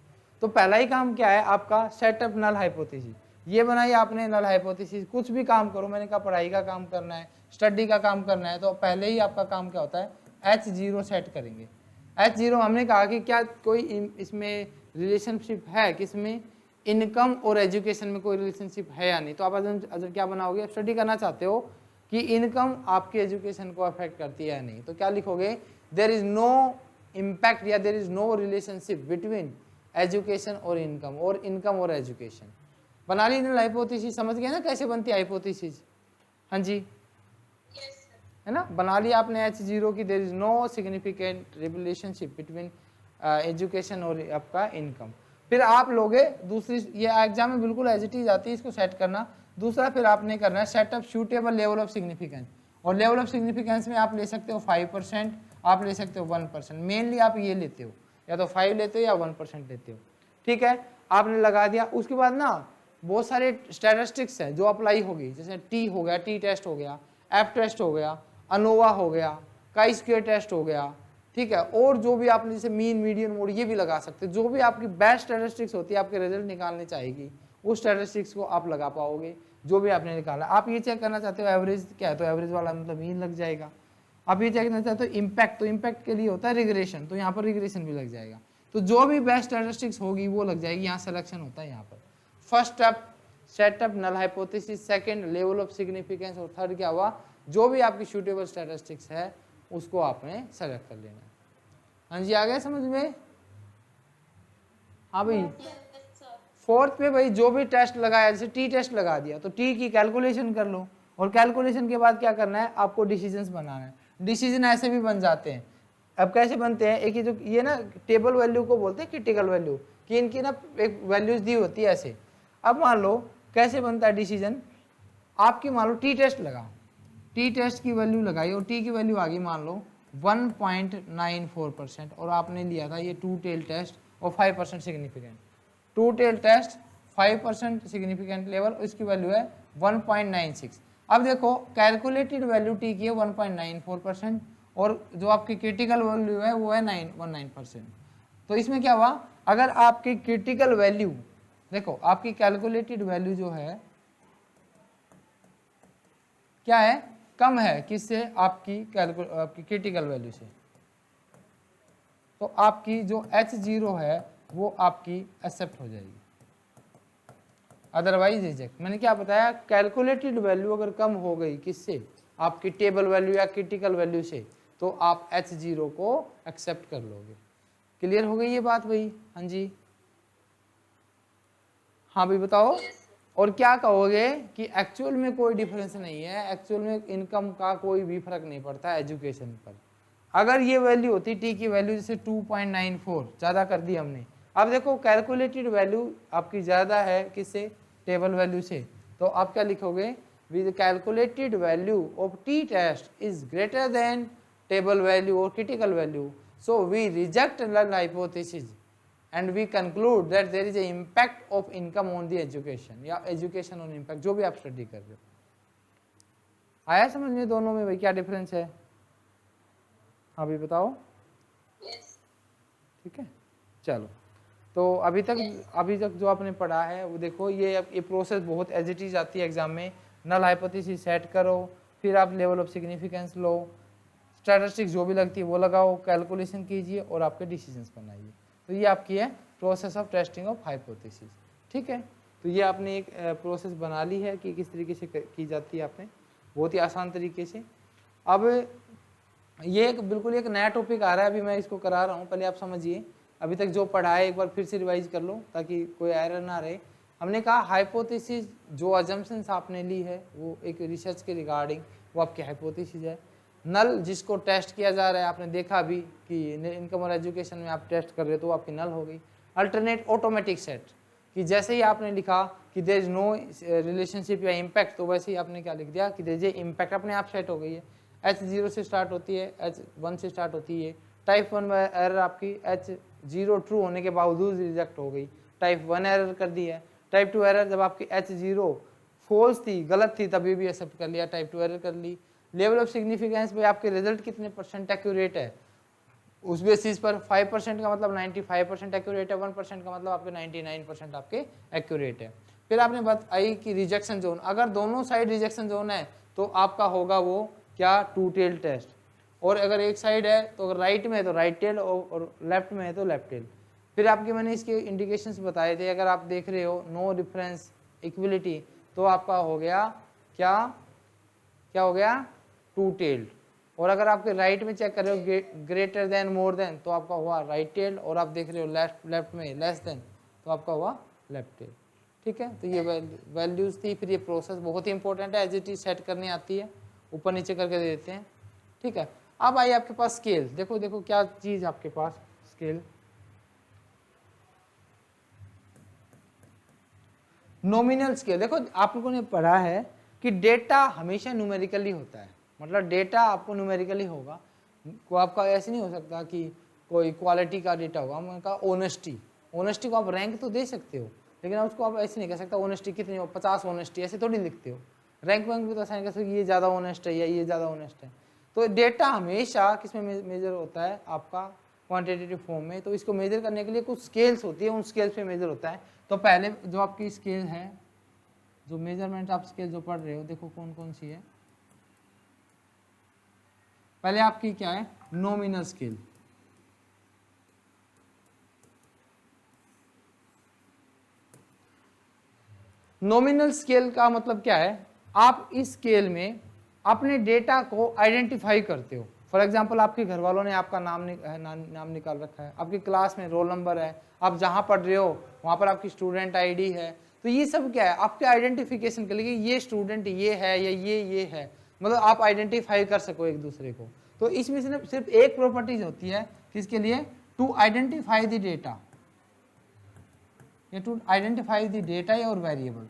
A: तो पहला ही काम क्या है आपका, सेटअप नल हाइपोथेसिस। ये बनाई आपने नल हाइपोथेसिस, कुछ भी काम करो, मैंने कहा पढ़ाई का काम करना है, स्टडी का काम करना है, तो पहले ही आपका काम क्या होता है, H0 सेट करेंगे। H0 हमने कहा कि क्या कोई इसमें रिलेशनशिप है, किसमें, इनकम और एजुकेशन में कोई रिलेशनशिप है या नहीं। तो आप अगर क्या बनाओगे, स्टडी करना चाहते हो कि इनकम आपकी एजुकेशन को अफेक्ट करती है या नहीं, तो क्या लिखोगे, देयर इज नो इम्पैक्ट या there is no relationship between education और इनकम और एजुकेशन। बना ली ना हाइपोथेसिस, समझ गए ना कैसे बनती है हाइपोथेसिस? हाँ जी है ना, बना लिया आपने H0 की there is no significant relationship between education और आपका इनकम। फिर आप लोगे दूसरी, ये एग्जाम में बिल्कुल एज इट इज आती है, इसको सेट करना। दूसरा फिर आपने करना है setup suitable level of significance, और लेवल ऑफ सिग्निफिकेंस में आप ले सकते हो 5%, आप ले सकते हो 1%, मेनली आप ये लेते हो, या तो 5 लेते हो या 1% लेते हो, ठीक है। आपने लगा दिया, उसके बाद ना बहुत सारे स्टैटिस्टिक्स है जो अप्लाई होगी, जैसे टी हो गया, टी टेस्ट हो गया, एफ टेस्ट हो गया, अनोवा हो गया, काई स्क्वायर टेस्ट हो गया, ठीक है, और जो भी आपने जैसे मीन मीडियन मोड ये भी लगा सकते हो। जो भी आपकी बेस्ट स्टैटिस्टिक्स होती है आपके रिजल्ट निकालने चाहेगी, उस स्टैटिस्टिक्स को आप लगा पाओगे। जो भी आपने निकाला। आप ये चेक करना चाहते हो एवरेज क्या है, तो एवरेज वाला मतलब मीन लग जाएगा। आप ये चेक करना चाहते हो इम्पैक्ट, तो इम्पैक्ट के लिए होता है रिग्रेशन, तो यहाँ पर रिग्रेशन भी लग जाएगा। तो जो भी बेस्ट स्टैटिस्टिक्स होगी वो लग जाएगी, यहाँ सिलेक्शन होता है यहाँ पर। First step setup null hypothesis, second level of significance, और थर्ड क्या हुआ, जो भी आपकी सूटेबल स्टैटिस्टिक्स है उसको आपने सेलेक्ट कर लेना है। हाँ जी, आ गया समझ में? हाँ भाई, फोर्थ पे भाई जो भी टेस्ट लगाया, जैसे टी टेस्ट लगा दिया तो टी की कैलकुलेशन कर लो, और कैलकुलेशन के बाद क्या करना है, आपको डिसीजंस बनाना है। डिसीजन ऐसे भी बन जाते हैं। अब कैसे बनते हैं, एक ही जो ये ना टेबल वैल्यू को बोलते हैं क्रिटिकल वैल्यू, कि इनकी ना एक वैल्यूज दी होती है ऐसे। अब मान लो कैसे बनता है डिसीजन, आपकी मान लो टी टेस्ट लगाओ, टी टेस्ट की वैल्यू लगाई और टी की वैल्यू आ गई मान लो 1.94%, और आपने लिया था ये टू टेल टेस्ट और 5% significant. Two tail test 5% significant level, इसकी वैल्यू है 1.96। अब देखो कैलकुलेटेड वैल्यू टी की है 1.94%, और जो आपकी क्रिटिकल वैल्यू है वो है 919%। तो इसमें क्या हुआ, अगर आपकी क्रिटिकल वैल्यू, देखो आपकी कैलकुलेटेड वैल्यू जो है क्या है, कम है किससे, आपकी क्रिटिकल वैल्यू से, तो आपकी जो H0 है वो आपकी एक्सेप्ट हो जाएगी, अदरवाइज रिजेक्ट। मैंने क्या बताया, कैलकुलेटेड वैल्यू अगर कम हो गई किससे, आपकी टेबल वैल्यू या क्रिटिकल वैल्यू से, तो आप H0 को एक्सेप्ट कर लोगे। क्लियर हो गई ये बात भाई? हाँ जी, हाँ भाई बताओ। और क्या कहोगे कि एक्चुअल में कोई डिफरेंस नहीं है, एक्चुअल में इनकम का कोई भी फर्क नहीं पड़ता एजुकेशन पर। अगर ये वैल्यू होती टी की वैल्यू जैसे 2.94 ज़्यादा कर दी हमने, अब देखो कैलकुलेटेड वैल्यू आपकी ज़्यादा है किससे, टेबल वैल्यू से, तो आप क्या लिखोगे, with calculated value of T test is greater than table value और critical value, so we reject null hypothesis and we conclude that there is a impact of income on the education, या education on impact, जो भी आप study कर रहे हो। आया समझ में दोनों में भाई क्या डिफरेंस है? हाँ भाई बताओ। ठीक है, चलो। तो अभी तक जो आपने पढ़ा है वो देखो, ये प्रोसेस बहुत एज इट इज आती है एग्जाम में। नल हाइपोथेसिस सेट करो, फिर आप level of significance low, statistics जो भी लगती है वो लगाओ, कैलकुलेशन कीजिए और आपके डिसीजंस बनाइए। तो ये आपकी है process of testing of hypothesis. ठीक है, तो ये आपने एक प्रोसेस बना ली है कि किस तरीके से की जाती है, आपने बहुत ही आसान तरीके से। अब ये बिल्कुल एक नया टॉपिक आ रहा है, अभी मैं इसको करा रहा हूँ, पहले आप समझिए। अभी तक जो पढ़ा है एक बार फिर से रिवाइज कर लो ताकि कोई एरर ना रहे। हमने कहा हाइपोथेसिस जो अजम्पशंस आपने ली है वो एक रिसर्च के रिगार्डिंग, वो आपकी हाइपोथेसिस है। नल जिसको टेस्ट किया जा रहा है, आपने देखा अभी कि इनकम और एजुकेशन में आप टेस्ट कर रहे हो तो आपकी नल हो गई। अल्टरनेट ऑटोमेटिक सेट, कि जैसे ही आपने लिखा कि देयर इज नो रिलेशनशिप या इम्पैक्ट, तो वैसे ही आपने क्या लिख दिया कि देयर इज इम्पैक्ट, अपने आप सेट हो गई है। H0 से स्टार्ट होती है, H1 से स्टार्ट होती है। टाइप 1 एरर आपकी H0 ट्रू होने के बावजूद रिजेक्ट हो गई, टाइप 1 एरर कर दी है। टाइप 2 एरर जब आपकी H0 फॉल्स थी, गलत थी, तभी भी एक्सेप्ट कर लिया, टाइप 2 एरर कर ली। लेवल ऑफ सिग्निफिकेंस पे आपके रिजल्ट कितने परसेंट एक्यूरेट है, उस बेसिस पर 5% का मतलब 95% एक्यूरेट है, 1% का मतलब आपके 99% आपके एक्यूरेट है। फिर आपने बात आई कि रिजेक्शन जोन, अगर दोनों साइड रिजेक्शन जोन है तो आपका होगा वो क्या, टू टेल टेस्ट। और अगर एक साइड है तो अगर राइट में है तो राइट टेल और लेफ्ट में है तो लेफ्ट टेल। फिर आपके मैंने इसके इंडिकेशंस बताए थे, अगर आप देख रहे हो नो डिफरेंस इक्विलिटी, तो आपका हो गया क्या हो गया, टू टेल्ड। और अगर आपके राइट में चेक कर रहे हो ग्रेटर देन मोर देन, तो आपका हुआ राइट टेल्ड। और आप देख रहे हो लेफ्ट में लेस देन, तो आपका हुआ लेफ्ट टेल। ठीक है, तो ये वैल्यूज थी। फिर ये प्रोसेस बहुत ही इंपॉर्टेंट है, एज इट इज सेट करनी आती है, ऊपर नीचे करके दे देते हैं। ठीक है, अब आइए आपके पास स्केल, देखो क्या चीज आपके पास, स्केल नॉमिनल स्केल। देखो आप लोगों ने पढ़ा है कि डेटा हमेशा न्यूमेरिकली होता है, मतलब डेटा आपको न्यूमेरिकली होगा, को आपका ऐसे नहीं हो सकता कि कोई क्वालिटी का डेटा होगा। हमने कहा ऑनेस्टी को आप रैंक तो दे सकते हो, लेकिन उसको आप ऐसे नहीं कह सकता ऑनेस्टी कितनी हो, 50 ऑनेस्टी, ऐसे थोड़ी लिखते हो। रैंक वैंक भी तो ऐसा नहीं कह सकते ये ज़्यादा ऑनेस्ट है या ये ज़्यादा ऑनेस्ट है। तो डेटा हमेशा किसमें मेजर होता है, आपका क्वांटिटेटिव फॉर्म में। तो इसको मेजर करने के लिए कुछ स्केल्स होती है, उन स्केल्स पे मेजर होता है। तो पहले जो आपकी स्केल है जो मेजरमेंट आप स्केल जो पढ़ रहे हो, देखो कौन कौन सी है। पहले आपकी क्या है, नॉमिनल स्केल। नॉमिनल स्केल का मतलब क्या है, आप इस स्केल में अपने डेटा को आइडेंटिफाई करते हो। फॉर एग्जाम्पल आपके घर वालों ने आपका नाम निकाल रखा है, आपकी क्लास में रोल नंबर है, आप जहाँ पढ़ रहे हो वहाँ पर आपकी स्टूडेंट आईडी है। तो ये सब क्या है, आपके आइडेंटिफिकेशन के लिए ये स्टूडेंट ये है या ये है, मतलब आप आइडेंटिफाई कर सको एक दूसरे को। तो इसमें सिर्फ एक प्रॉपर्टीज होती है, किसके लिए, टू आइडेंटिफाई द डेटा, या टू आइडेंटिफाई द डेटा और वेरिएबल।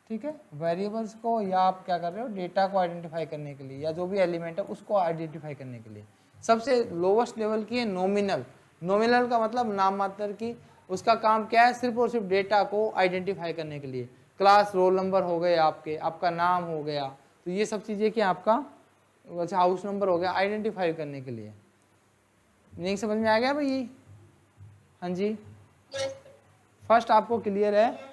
A: ठीक है, वेरिएबल्स को या आप क्या कर रहे हो, डेटा को आइडेंटिफाई करने के लिए, या जो भी एलिमेंट है उसको आइडेंटिफाई करने के लिए। सबसे लोवेस्ट लेवल की है नॉमिनल। नॉमिनल का मतलब नाम मात्र की, उसका काम क्या है, सिर्फ और सिर्फ डेटा को आइडेंटिफाई करने के लिए। क्लास, रोल नंबर हो गए आपके, आपका नाम हो गया, तो ये सब चीज़ें क्या आपका, अच्छा हाउस नंबर हो गया, आइडेंटिफाई करने के लिए। मीनिंग समझ में आ गया भाई? हाँ जी, फर्स्ट आपको क्लियर है।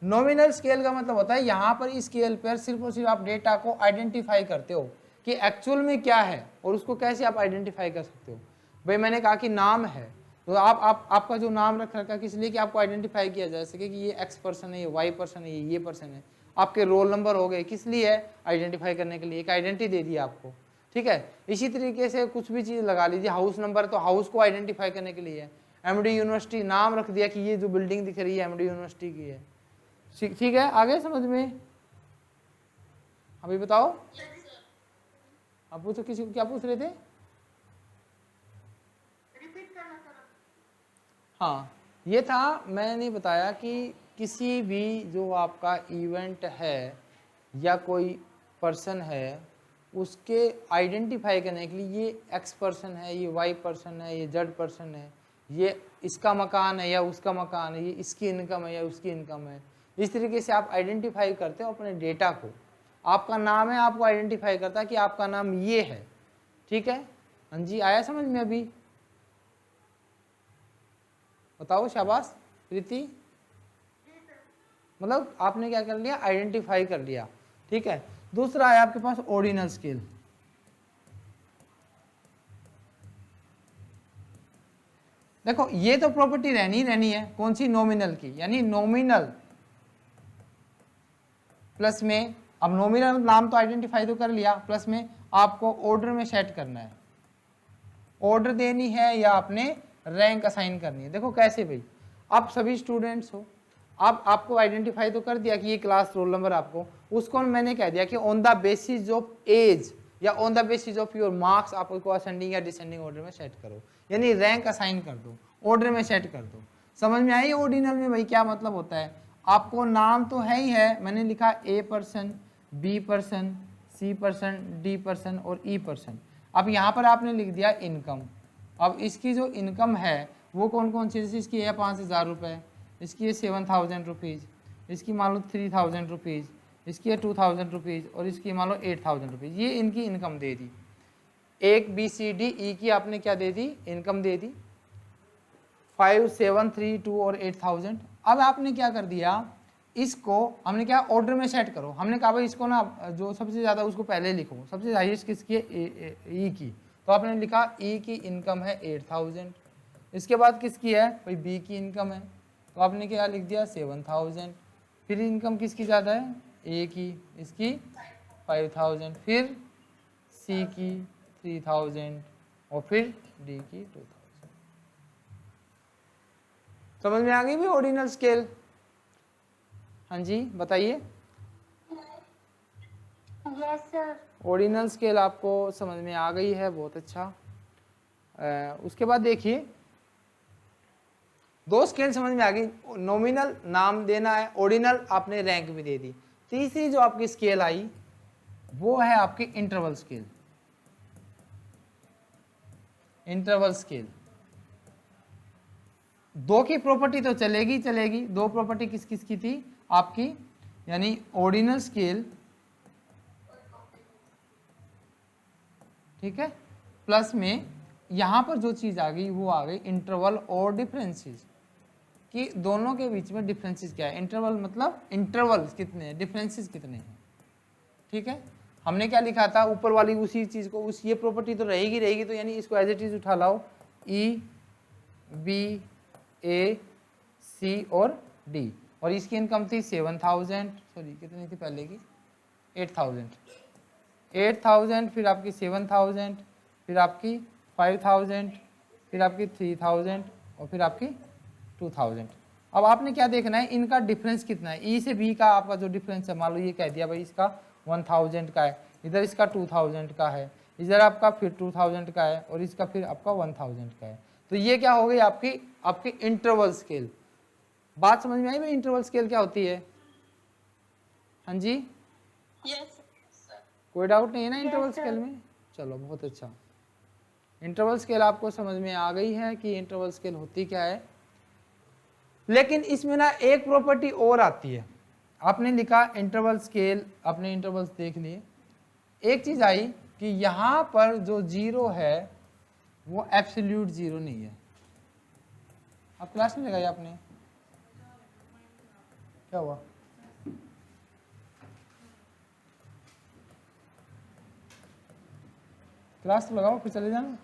A: नॉमिनल स्केल का मतलब होता है यहाँ पर इस स्केल पर सिर्फ और सिर्फ आप डेटा को आइडेंटिफाई करते हो कि एक्चुअल में क्या है, और उसको कैसे आप आइडेंटिफाई कर सकते हो। भाई मैंने कहा कि नाम है, तो आपका जो नाम रख रखा है किस लिए, कि आपको आइडेंटिफाई किया जा सके कि ये एक्स पर्सन है, ये वाई पर्सन है, ये पर्सन है। आपके रोल नंबर हो गए, किस लिए है, आइडेंटिफाई करने के लिए, एक आइडेंटिटी दे दी आपको। ठीक है, इसी तरीके से कुछ भी चीज़ लगा लीजिए, हाउस नंबर, तो हाउस को आइडेंटिफाई करने के लिए है। एमडी यूनिवर्सिटी, नाम रख दिया कि ये जो बिल्डिंग दिख रही है एमडी यूनिवर्सिटी की है। ठीक है, आगे समझ में? अभी बताओ, आप पूछो, किसी को क्या पूछ रहे थे? हाँ, ये था, मैंने बताया कि किसी भी जो आपका इवेंट है या कोई पर्सन है, उसके आइडेंटिफाई करने के लिए ये एक्स पर्सन है, ये वाई पर्सन है, ये जेड पर्सन है, ये इसका मकान है या उसका मकान है, ये इसकी इनकम है या उसकी इनकम है। इस तरीके से आप आइडेंटिफाई करते हो अपने डेटा को। आपका नाम है, आपको आइडेंटिफाई करता है कि आपका नाम ये है। ठीक है, हाँ जी, आया समझ में अभी? बताओ, शाबाश प्रीति। मतलब आपने क्या कर लिया, आइडेंटिफाई कर लिया। ठीक है, दूसरा है आपके पास ऑर्डिनल स्केल। देखो ये तो प्रॉपर्टी रहनी है, कौन सी, नॉमिनल की, यानी नॉमिनल प्लस में, अब नॉमिनल नाम तो आइडेंटिफाई तो कर लिया, प्लस में आपको ऑर्डर में सेट करना है, ऑर्डर देनी है या आपने रैंक असाइन करनी है। देखो कैसे भाई, आप सभी स्टूडेंट्स हो, आपको आइडेंटिफाई तो कर दिया कि ये क्लास, रोल नंबर आपको, उसको मैंने कह दिया कि on the basis of age या on the basis of your marks आप उसको असेंडिंग या डिसेंडिंग ऑर्डर में सेट करो, यानी रैंक असाइन कर दो, ऑर्डर में सेट कर दो। समझ में आई ऑर्डिनल में भाई क्या मतलब होता है? आपको नाम तो है ही है, मैंने लिखा A person, B person, C person, D person और ई पर्सन। अब यहाँ पर आपने लिख दिया इनकम। अब इसकी जो इनकम है वो कौन कौन सी, जैसे इसकी है 5,000 रुपये, इसकी है 7,000 रुपीज़, इसकी मान लो 3,000 रुपीज़, इसकी है 2,000 रुपीज़ और इसकी मान लो 8,000 रुपीज़। ये इनकी इनकम दे दी। एक बी सी डी ई की आपने क्या दे दी, इनकम दे दी, 5, 7, 3, 2 और 8,000। अब आपने क्या कर दिया, इसको हमने क्या ऑर्डर में सेट करो। हमने कहा भाई इसको ना जो सबसे ज़्यादा उसको पहले लिखो, सबसे हाईएस्ट किसकी है, ई की। तो आपने लिखा ई की इनकम है 8,000। इसके बाद किसकी है भाई, बी की इनकम है, तो आपने क्या लिख दिया 7,000। फिर इनकम किसकी ज़्यादा है, ए की, इसकी 5,000, फिर सी की 3,000 और फिर डी की 2,000। समझ में आ गई भाई ऑर्डिनल स्केल? हाँ जी बताइए।
C: Yes sir.
A: ऑर्डिनल स्केल आपको समझ में आ गई है, बहुत अच्छा। उसके बाद देखिए, दो स्केल समझ में आ गई, नॉमिनल नाम देना है, ऑर्डिनल आपने रैंक भी दे दी। तीसरी जो आपकी स्केल आई वो है आपकी इंटरवल स्केल। इंटरवल स्केल दो की प्रॉपर्टी तो चलेगी। दो प्रॉपर्टी किस किस की थी आपकी, यानी ऑर्डिनल स्केल, ठीक है, प्लस में यहां पर जो चीज आ गई वो आ गई इंटरवल और डिफरेंसेस। कि दोनों के बीच में डिफरेंसेस क्या है। इंटरवल मतलब इंटरवल कितने हैं, डिफरेंसेस कितने हैं। ठीक है, हमने क्या लिखा था ऊपर वाली उसी चीज़ को, उस ये प्रॉपर्टी तो रहेगी, तो यानी इसको एज इट इज उठा लाओ, ई बी ए सी और डी। और इसकी इनकम थी 7000, सॉरी कितनी थी पहले की, 8000, फिर आपकी 7000, फिर आपकी 5000, फिर आपकी 3000 और फिर आपकी 2000। अब आपने क्या देखना है, इनका डिफरेंस कितना है। ई से बी का आपका जो डिफरेंस है, मान लो ये कह दिया भाई इसका 1000 का है, इधर इसका 2000 का है, इधर आपका फिर 2000 का है और इसका फिर आपका 1000 का है। तो ये क्या हो गई आपकी इंटरवल स्केल। बात समझ में आई भाई, इंटरवल स्केल क्या होती है। हाँ जी,
B: यस सर।
A: कोई डाउट नहीं है ना इंटरवल स्केल में। चलो बहुत अच्छा, इंटरवल स्केल आपको समझ में आ गई है कि इंटरवल स्केल होती क्या है। लेकिन इसमें ना एक प्रॉपर्टी और आती है। आपने लिखा इंटरवल स्केल, आपने इंटरवल्स देख लिए, एक चीज आई कि यहां पर जो जीरो है वो एब्सोल्यूट जीरो नहीं है। आप क्लास में लगाई आपने, क्या हुआ, क्लास तो लगाओ फिर चले जाना।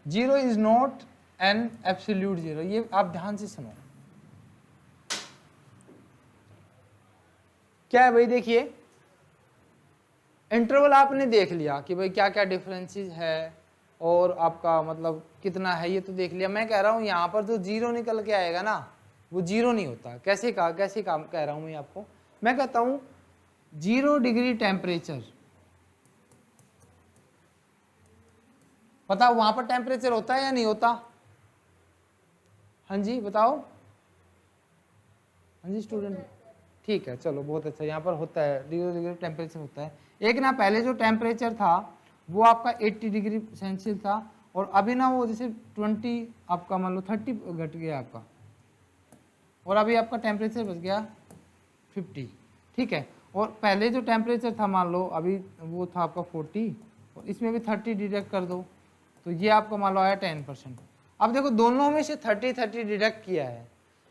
A: Zero is not an absolute zero, ये आप ध्यान से सुनो। क्या है भाई, देखिए इंटरवल आपने देख लिया कि भाई क्या क्या डिफरेंसेस है और आपका मतलब कितना है, ये तो देख लिया। मैं कह रहा हूं यहां पर जो जीरो निकल के आएगा ना वो जीरो नहीं होता। कैसे काम कह रहा हूं मैं आपको, मैं कहता हूं 0 डिग्री टेम्परेचर, पता वहां पर टेम्परेचर होता है या नहीं होता। हाँ जी बताओ, हाँ जी स्टूडेंट, ठीक है चलो बहुत अच्छा, यहाँ पर होता है 0 डिग्री टेम्परेचर होता है। एक ना पहले जो टेम्परेचर था वो आपका 80 डिग्री सेल्सियस था और अभी ना वो जैसे 20 आपका मान लो 30 घट गया आपका, और अभी आपका टेम्परेचर बच गया 50। ठीक है, और पहले जो टेम्परेचर था मान लो अभी वो था आपका 40 और इसमें भी 30 डिडक्ट कर दो तो ये आपका मान लो आया 10%। अब देखो दोनों में से 30 डिडक्ट किया है,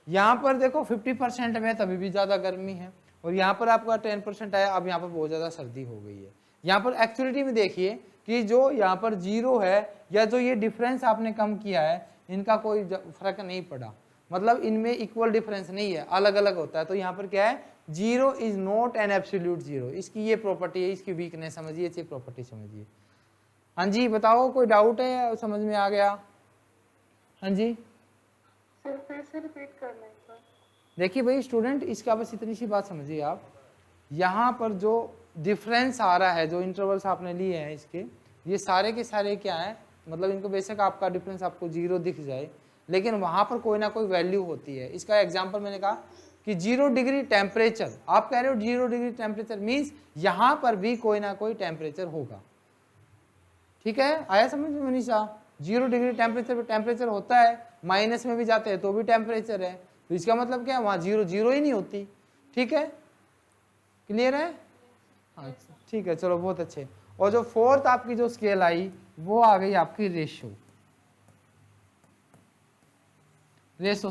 A: यहाँ पर देखो 50% में तभी भी ज़्यादा गर्मी है और यहाँ पर आपका 10% आया, अब यहाँ पर बहुत ज़्यादा सर्दी हो गई है। यहाँ पर एक्चुअलिटी में देखिए कि जो यहाँ पर जीरो है या जो ये डिफरेंस आपने कम किया है इनका कोई फर्क नहीं पड़ा, मतलब इनमें इक्वल डिफरेंस नहीं है, अलग अलग होता है। तो यहाँ पर क्या है, zero is not an absolute zero, इसकी ये प्रॉपर्टी है, इसकी वीकनेस समझिए, इसकी प्रॉपर्टी समझिए। हाँ जी बताओ, कोई डाउट है, समझ में आ गया। हाँ जी
B: सर फिर से रिपीट करना है सर।
A: देखिए भाई स्टूडेंट, इसका बस इतनी सी बात समझिए आप, यहाँ पर जो डिफरेंस आ रहा है, जो इंटरवल्स आपने लिए हैं इसके, ये सारे के सारे क्या है, मतलब इनको बेशक आपका डिफरेंस आपको जीरो दिख जाए लेकिन वहाँ पर कोई ना कोई वैल्यू होती है। इसका एग्जाम्पल मैंने कहा कि 0 डिग्री टेम्परेचर, आप कह रहे हो 0 डिग्री टेम्परेचर मीन्स यहाँ पर भी कोई ना कोई टेम्परेचर होगा। ठीक है, आया समझ में मनीषा, 0 डिग्री टेम्परेचर पे टेम्परेचर होता है, माइनस में भी जाते हैं तो भी टेम्परेचर है, तो इसका मतलब क्या है वहाँ जीरो ही नहीं होती। ठीक है, क्लियर है, हाँ ठीक है चलो बहुत अच्छे। और जो फोर्थ आपकी जो स्केल आई वो आ गई आपकी रेशो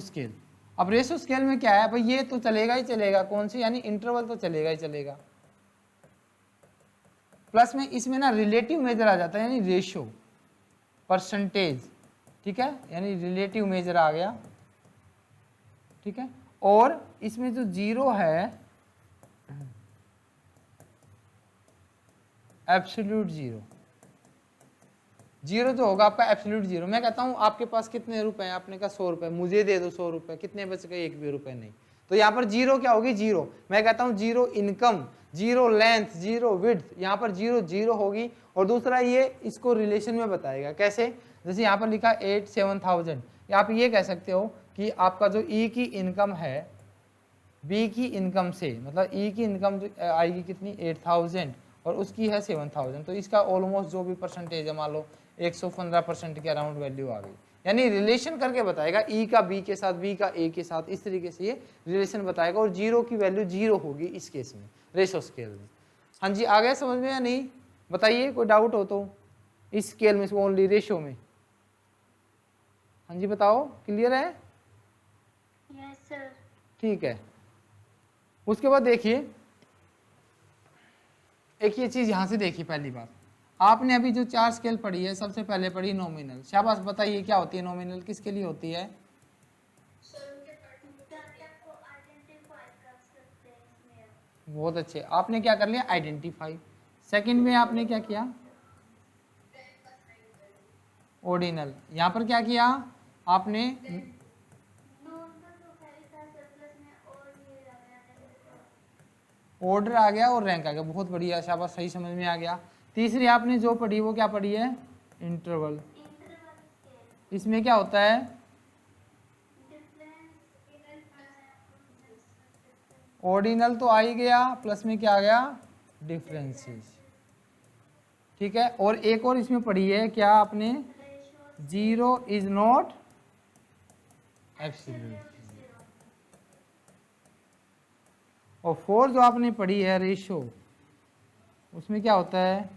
A: स्केल। अब रेशो स्केल में क्या है भाई, ये तो चलेगा ही चलेगा, कौन सी, यानी इंटरवल तो चलेगा ही चलेगा, प्लस में इसमें ना रिलेटिव मेजर आ जाता है, यानी रेशो परसेंटेज। ठीक है, यानी रिलेटिव मेजर आ गया। ठीक है, और इसमें जो जीरो है एब्सोल्यूट जीरो, जीरो जो होगा आपका एब्सोल्यूट जीरो। मैं कहता हूं आपके पास कितने रुपए हैं, आपने कहा 100 रुपए, मुझे दे दो 100 रुपए, कितने बच गए, 1 भी रुपए नहीं, तो यहाँ पर जीरो क्या होगी, जीरो। मैं कहता हूँ zero income, zero length, zero width, यहाँ पर जीरो जीरो होगी। और दूसरा ये इसको रिलेशन में बताएगा, कैसे, जैसे यहाँ पर लिखा 8-7,000, आप ये कह सकते हो कि आपका जो ई की इनकम है बी की इनकम से, मतलब ई की इनकम जो आएगी कितनी 8,000 और उसकी है 7,000, तो इसका ऑलमोस्ट जो भी परसेंटेज है मान लो 115% के अराउंड वैल्यू आ गई। यानी रिलेशन करके बताएगा, ई का बी के साथ, बी का ए के साथ, इस तरीके से ये रिलेशन बताएगा। और जीरो की वैल्यू जीरो होगी इस केस में, रेशो स्केल में। हाँ जी आ गया समझ में या नहीं, बताइए कोई डाउट हो तो इस स्केल में, ओनली रेशो में। हाँ जी बताओ, क्लियर है।
B: Yes sir.
A: ठीक है, उसके बाद देखिए एक ये चीज यहां से देखिए, पहली बात आपने अभी जो 4 स्केल पढ़ी है, सबसे पहले पढ़ी नॉमिनल। शाबाश, बताइए क्या होती है नॉमिनल, किसके लिए होती है? बहुत अच्छे, आपने क्या कर लिया, आइडेंटिफाई। सेकंड में आपने क्या किया, ऑर्डिनल। यहां पर क्या किया आपने, ऑर्डर आ गया और रैंक आ गया। बहुत बढ़िया, शाबाश, सही समझ में आ गया। तीसरी आपने जो पढ़ी वो क्या पढ़ी है, इंटरवल। इसमें क्या होता है, ऑर्डिनल तो आ ही गया, प्लस में क्या आ गया, डिफरेंसेस। ठीक है, और एक और इसमें पढ़ी है क्या आपने, 0 इज नॉट एब्सोल्यूट। और 4 जो आपने पढ़ी है रेशो, उसमें क्या होता है,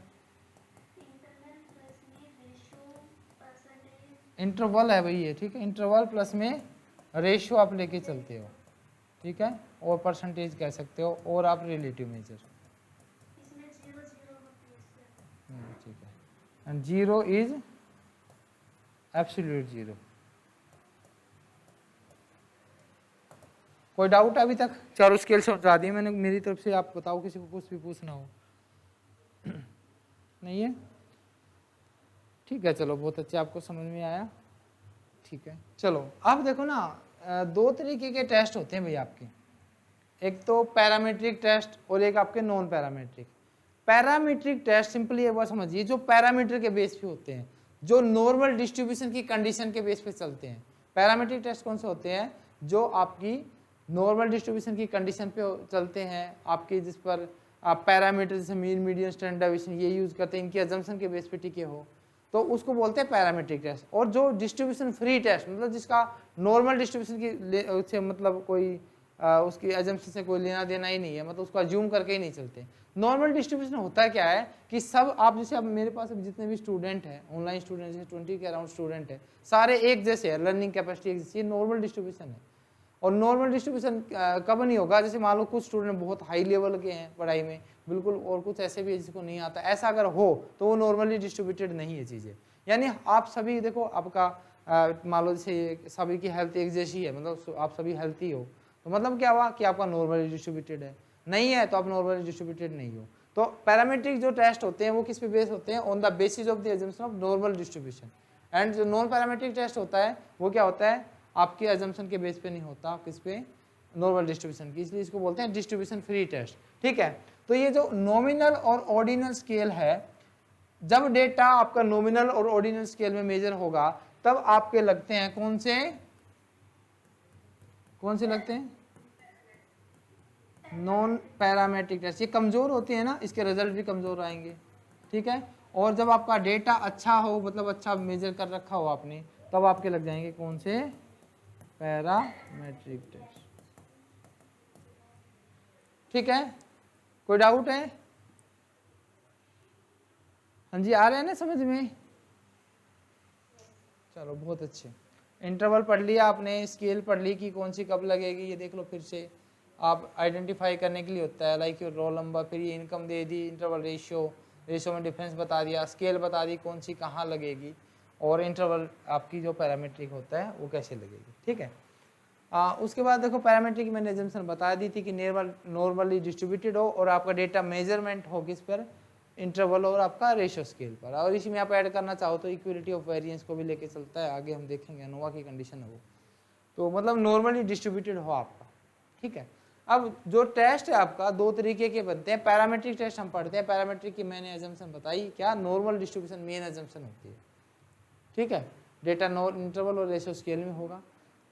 A: इंटरवल है भाई ये। ठीक है, इंटरवल प्लस में रेशो आप लेके चलते हो। ठीक है, और परसेंटेज कह सकते हो, और आप रिलेटिव मेजर। ठीक है, एंड 0 इज एब्सोल्यूट 0। कोई डाउट अभी तक? चारों स्केल समझा दिए मैंने मेरी तरफ से, आप बताओ किसी को कुछ भी पूछना हो। नहीं है? ठीक है, चलो बहुत अच्छे, आपको समझ में आया। ठीक है, चलो अब देखो ना, 2 तरीके के टेस्ट होते हैं भाई आपके, एक तो पैरामीट्रिक टेस्ट और एक आपके non parametric. Parametric test simply एक बार समझिए, जो पैरामीटर के बेस पे होते हैं, जो नॉर्मल डिस्ट्रीब्यूशन की कंडीशन के बेस पे चलते हैं। पैरामीट्रिक टेस्ट कौन से होते हैं, जो आपकी नॉर्मल डिस्ट्रीब्यूशन की कंडीशन पे चलते हैं, आपकी जिस पर आप पैरामीटर जैसे मीन मीडियन स्टैंडर्ड डेविएशन ये यूज करते हैं, इनकी अजम्पशन के बेस पे टिके हो, तो उसको बोलते हैं पैरामीट्रिक टेस्ट। और जो डिस्ट्रीब्यूशन फ्री टेस्ट, मतलब जिसका नॉर्मल डिस्ट्रीब्यूशन की से मतलब कोई उसकी एजम्पशन से कोई लेना देना ही नहीं है, मतलब उसको अज्यूम करके ही नहीं चलते। नॉर्मल डिस्ट्रीब्यूशन होता है क्या है कि सब आप जैसे, अब मेरे पास जितने भी स्टूडेंट हैं, ऑनलाइन स्टूडेंट जैसे 20 के अराउंड स्टूडेंट है, सारे एक जैसे है, लर्निंग कैपेसिटी एक जैसी, नॉर्मल डिस्ट्रीब्यूशन है। और नॉर्मल डिस्ट्रीब्यूशन कब नहीं होगा, जैसे मान लो कुछ स्टूडेंट बहुत हाई लेवल के हैं पढ़ाई में बिल्कुल, और कुछ ऐसे भी है जिसको नहीं आता, ऐसा अगर हो तो वो नॉर्मली डिस्ट्रीब्यूटेड नहीं है चीज़ें। यानी आप सभी देखो, आपका मान लो जैसे सभी की हेल्थ एक जैसी है, मतलब आप सभी हेल्थी हो, तो मतलब क्या हुआ कि आपका नॉर्मली डिस्ट्रीब्यूटेड है, नहीं है तो आप नॉर्मली डिस्ट्रीब्यूटेड नहीं हो। तो पैरामीट्रिक जो टेस्ट होते हैं वो किस पे बेस होते हैं, on the basis of the assumption of normal distribution. And जो नॉन पैरामीट्रिक टेस्ट होता है वो क्या होता है, आपके अजम्पशन के बेस पे नहीं होता, किस पे, नॉर्मल डिस्ट्रीब्यूशन की, इसलिए इसको बोलते हैं डिस्ट्रीब्यूशन फ्री टेस्ट। ठीक है, तो ये जो नॉमिनल और ऑर्डिनल स्केल है, जब डेटा आपका नॉमिनल और ऑर्डिनल स्केल में मेजर होगा तब आपके लगते हैं कौन से लगते हैं, नॉन पैरामेट्रिक टेस्ट। ये कमजोर होते हैं ना, इसके रिजल्ट भी कमजोर आएंगे। ठीक है, और जब आपका डेटा अच्छा हो, मतलब अच्छा मेजर कर रखा हो आपने, तब आपके लग जाएंगे कौन से, पैरामेट्रिक टेस्ट। ठीक है, कोई डाउट है? हाँ जी, आ रहे हैं ना समझ में? चलो बहुत अच्छे। इंटरवल पढ़ लिया आपने, स्केल पढ़ ली कि कौन सी कब लगेगी, ये देख लो फिर से, आप आइडेंटिफाई करने के लिए होता है, लाइक योर रोल नंबर, फिर ये इनकम दे दी, इंटरवल रेशियो में डिफरेंस बता दिया, स्केल बता दी कौन सी कहाँ लगेगी, और इंटरवल आपकी जो पैरामीट्रिक होता है वो कैसे लगेगी। ठीक है, उसके बाद देखो पैरामीट्रिक मैंने एजम्पशन बता दी थी कि नॉर्मली डिस्ट्रीब्यूटेड हो और आपका डेटा मेजरमेंट हो किस पर, इंटरवल और आपका रेशियो स्केल पर। और इसी में आप ऐड करना चाहो तो इक्वलिटी ऑफ वेरिएंस को भी लेके चलता है, आगे हम देखेंगे, अनोवा की कंडीशन है वो, तो मतलब नॉर्मली डिस्ट्रीब्यूटेड हो आपका। ठीक है, अब जो टेस्ट है आपका 2 तरीके के बनते हैं। पैरामीट्रिक टेस्ट हम पढ़ते हैं, पैरामीट्रिक की मैंने एजम्पशन बताई क्या, नॉर्मल डिस्ट्रीब्यूशन मेन एजम्पशन होती है। ठीक है, डेटा इंटरवल और रेशियो स्केल में होगा।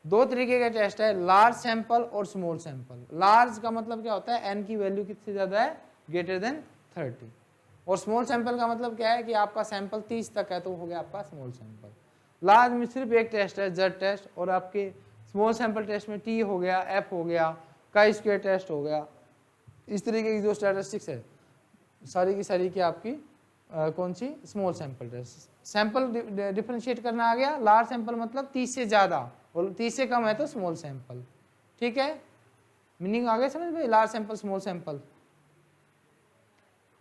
A: 2 तरीके का टेस्ट है, लार्ज सैंपल और स्मॉल सैंपल। लार्ज का मतलब क्या होता है, एन की वैल्यू कितनी ज्यादा है, ग्रेटर देन 30। और स्मॉल सैंपल का मतलब क्या है कि आपका सैंपल 30 तक है तो हो गया आपका स्मॉल सैंपल। लार्ज में सिर्फ एक टेस्ट है, जेड टेस्ट, और आपके स्मॉल सैंपल टेस्ट में टी हो गया, एफ हो गया, काई स्क्वायर टेस्ट हो गया। इस तरीके की जो स्टैटिस्टिक्स है सारी की सारी की आपकी कौन सी, small sample test. Sample differentiate करना आ गया, लार्ज सैंपल मतलब 30 से ज़्यादा, और 30 से कम है तो स्मॉल सैंपल। ठीक है, मीनिंग आ गया समझ में, लार्ज सैंपल स्मॉल सैंपल,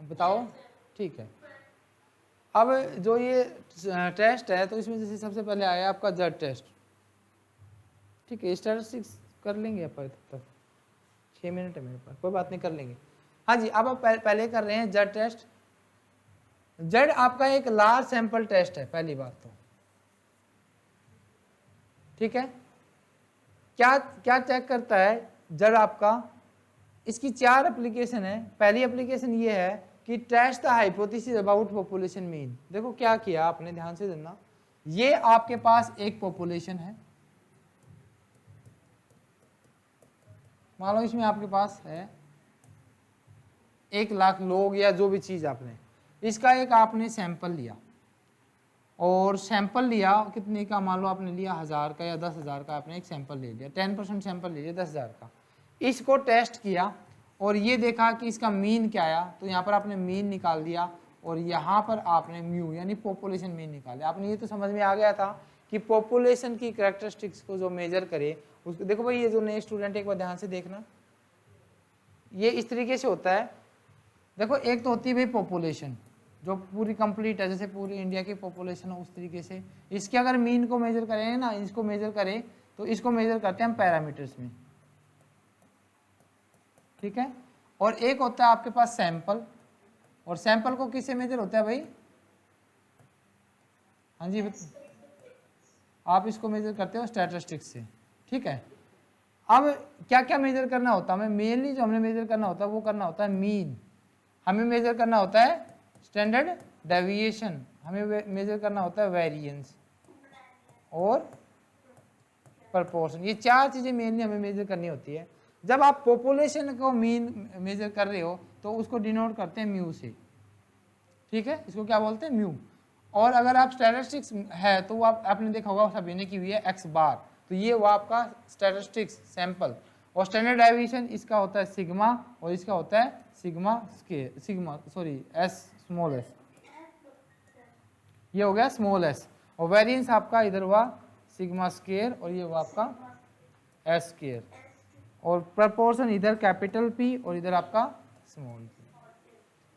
A: बताओ। ठीक है, अब जो ये टेस्ट है तो इसमें जैसे सबसे पहले आया आपका जेड टेस्ट। ठीक है, स्टैटिस्टिक्स कर लेंगे अपन तब तक, 6 मिनट है मेरे पास, कोई बात नहीं कर लेंगे। हाँ जी, अब आप पहले कर रहे हैं जेड टेस्ट। जेड आपका एक लार्ज सैंपल टेस्ट है, पहली बात तो। ठीक है, क्या क्या चेक करता है जेड आपका, इसकी 4 एप्लीकेशन है। पहली एप्लीकेशन ये है कि test the hypothesis about population mean. देखो क्या किया आपने, ध्यान से सुनना, ये आपके पास एक पॉपुलेशन है, मान लो इसमें आपके पास है 1 लाख लोग या जो भी चीज आपने, इसका एक आपने सैंपल लिया, और सैंपल लिया कितने का, मान लो आपने लिया 1000 का या 10,000 का, आपने एक सैंपल ले लिया, 10% सैंपल ले लिया 10,000 का, इसको टेस्ट किया और ये देखा कि इसका मीन क्या आया, तो यहाँ पर आपने मीन निकाल दिया और यहाँ पर आपने म्यू यानी पॉपुलेशन मीन निकाला। आपने ये तो समझ में आ गया था कि पॉपुलेशन की कैरेक्टरिस्टिक्स को जो मेजर करे उसको, देखो भाई ये जो नए स्टूडेंट एक बार ध्यान से देखना, ये इस तरीके से होता है। देखो एक तो होती है भाई पॉपुलेशन जो पूरी कंप्लीट है, जैसे पूरी इंडिया की पॉपुलेशन है उस तरीके से, इसके अगर मीन को मेजर करें ना, इसको मेजर करें तो इसको मेजर करते हैं हम पैरामीटर्स में। ठीक है, और एक होता है आपके पास सैंपल, और सैंपल को किससे मेजर होता है भाई, हाँ जी आप इसको मेजर करते हो स्टैटिस्टिक्स से। ठीक है, अब क्या क्या मेजर करना होता है हमें, मेनली जो हमें मेजर करना होता है वो करना होता है मीन, हमें मेजर करना होता है स्टैंडर्ड डेविएशन, हमें मेजर करना होता है वेरिएंस और प्रपोर्शन। ये 4 चीजें मेनली हमें मेजर करनी होती है। जब आप पॉपुलेशन को मीन मेजर कर रहे हो तो उसको डिनोट करते हैं म्यू से। ठीक है, इसको क्या बोलते हैं, म्यू। और अगर आप स्टैटिस्टिक्स है तो आप आपने देखा होगा सभी ने की हुई है एक्स बार, तो ये वो आपका स्टैटिस्टिक्स सैंपल, और स्टैंडर्ड डेविएशन इसका होता है सिग्मा, और इसका होता है sigma square, sigma sorry S small S, ये हो गया स्मॉल एस, और वेरिएंस आपका इधर हुआ सिग्मा स्केयर और ये हुआ आपका एस स्केयर, और प्रपोर्शन इधर कैपिटल पी और इधर आपका स्मॉल पी।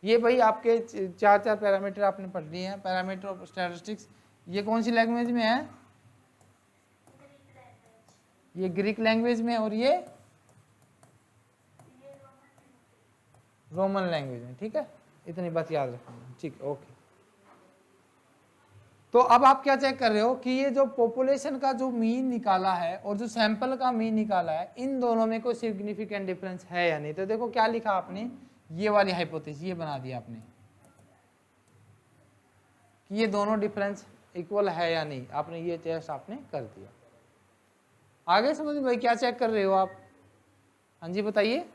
A: ये भाई आपके 4 पैरामीटर आपने पढ़ लिए हैं, पैरामीटर ऑफ स्टैटिस्टिक्स। ये कौन सी लैंग्वेज में है, ये ग्रीक लैंग्वेज में, और ये रोमन लैंग्वेज में। ठीक है, इतनी बात याद रखना। ठीक है, ओके। तो अब आप क्या चेक कर रहे हो कि ये जो पॉपुलेशन का जो मीन निकाला है और जो सैंपल का मीन निकाला है, इन दोनों में कोई सिग्निफिकेंट डिफरेंस है या नहीं। तो देखो क्या लिखा आपने, ये वाली हाइपोथेसिस ये बना दिया आपने कि ये दोनों डिफरेंस इक्वल है या नहीं, आपने ये टेस्ट आपने कर दिया। आगे समझ भाई क्या चेक कर रहे हो आप, हाँ जी बताइए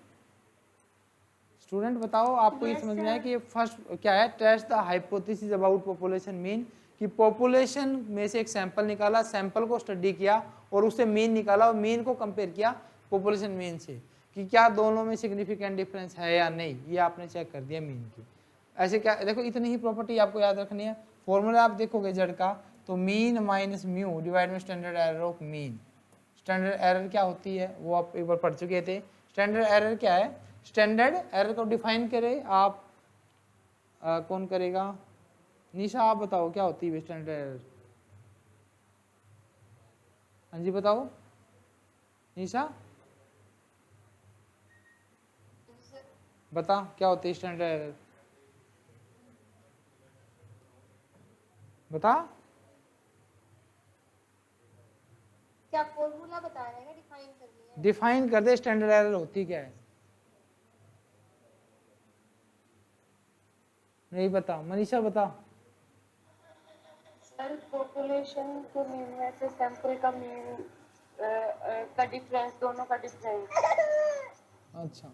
A: स्टूडेंट, बताओ आपको ये समझ में आया कि ये फर्स्ट क्या है, test the hypothesis about population mean, कि पॉपुलेशन में से एक सैंपल निकाला, सैंपल को स्टडी किया और उससे मीन निकाला और मीन को कंपेयर किया पॉपुलेशन मीन से कि क्या दोनों में सिग्निफिकेंट डिफरेंस है या नहीं, ये आपने चेक कर दिया मीन की। ऐसे क्या, देखो इतनी ही प्रॉपर्टी आपको याद रखनी है। फॉर्मूला आप देखोगे जेड का, तो मीन माइनस म्यू डिवाइड में standard error of mean. Standard error क्या होती है वो आप एक बार पढ़ चुके थे। स्टैंडर्ड एरर क्या है, स्टैंडर्ड एरर को डिफाइन करें आप, कौन करेगा, निशा आप बताओ क्या होती है स्टैंडर्ड एरर, हाँ जी बताओ निशा, बता क्या होती है स्टैंडर्ड एरर, बता।
B: क्या फॉर्मूला बता रहे हैं, डिफाइन करनी है,
A: डिफाइन कर दे स्टैंडर्ड एरर होती क्या है, नहीं बता, मनीषा बता।
C: सर पॉपुलेशन के मीन में से सैंपल का मीन का डिफरेंस, दोनों का डिफरेंस।
A: अच्छा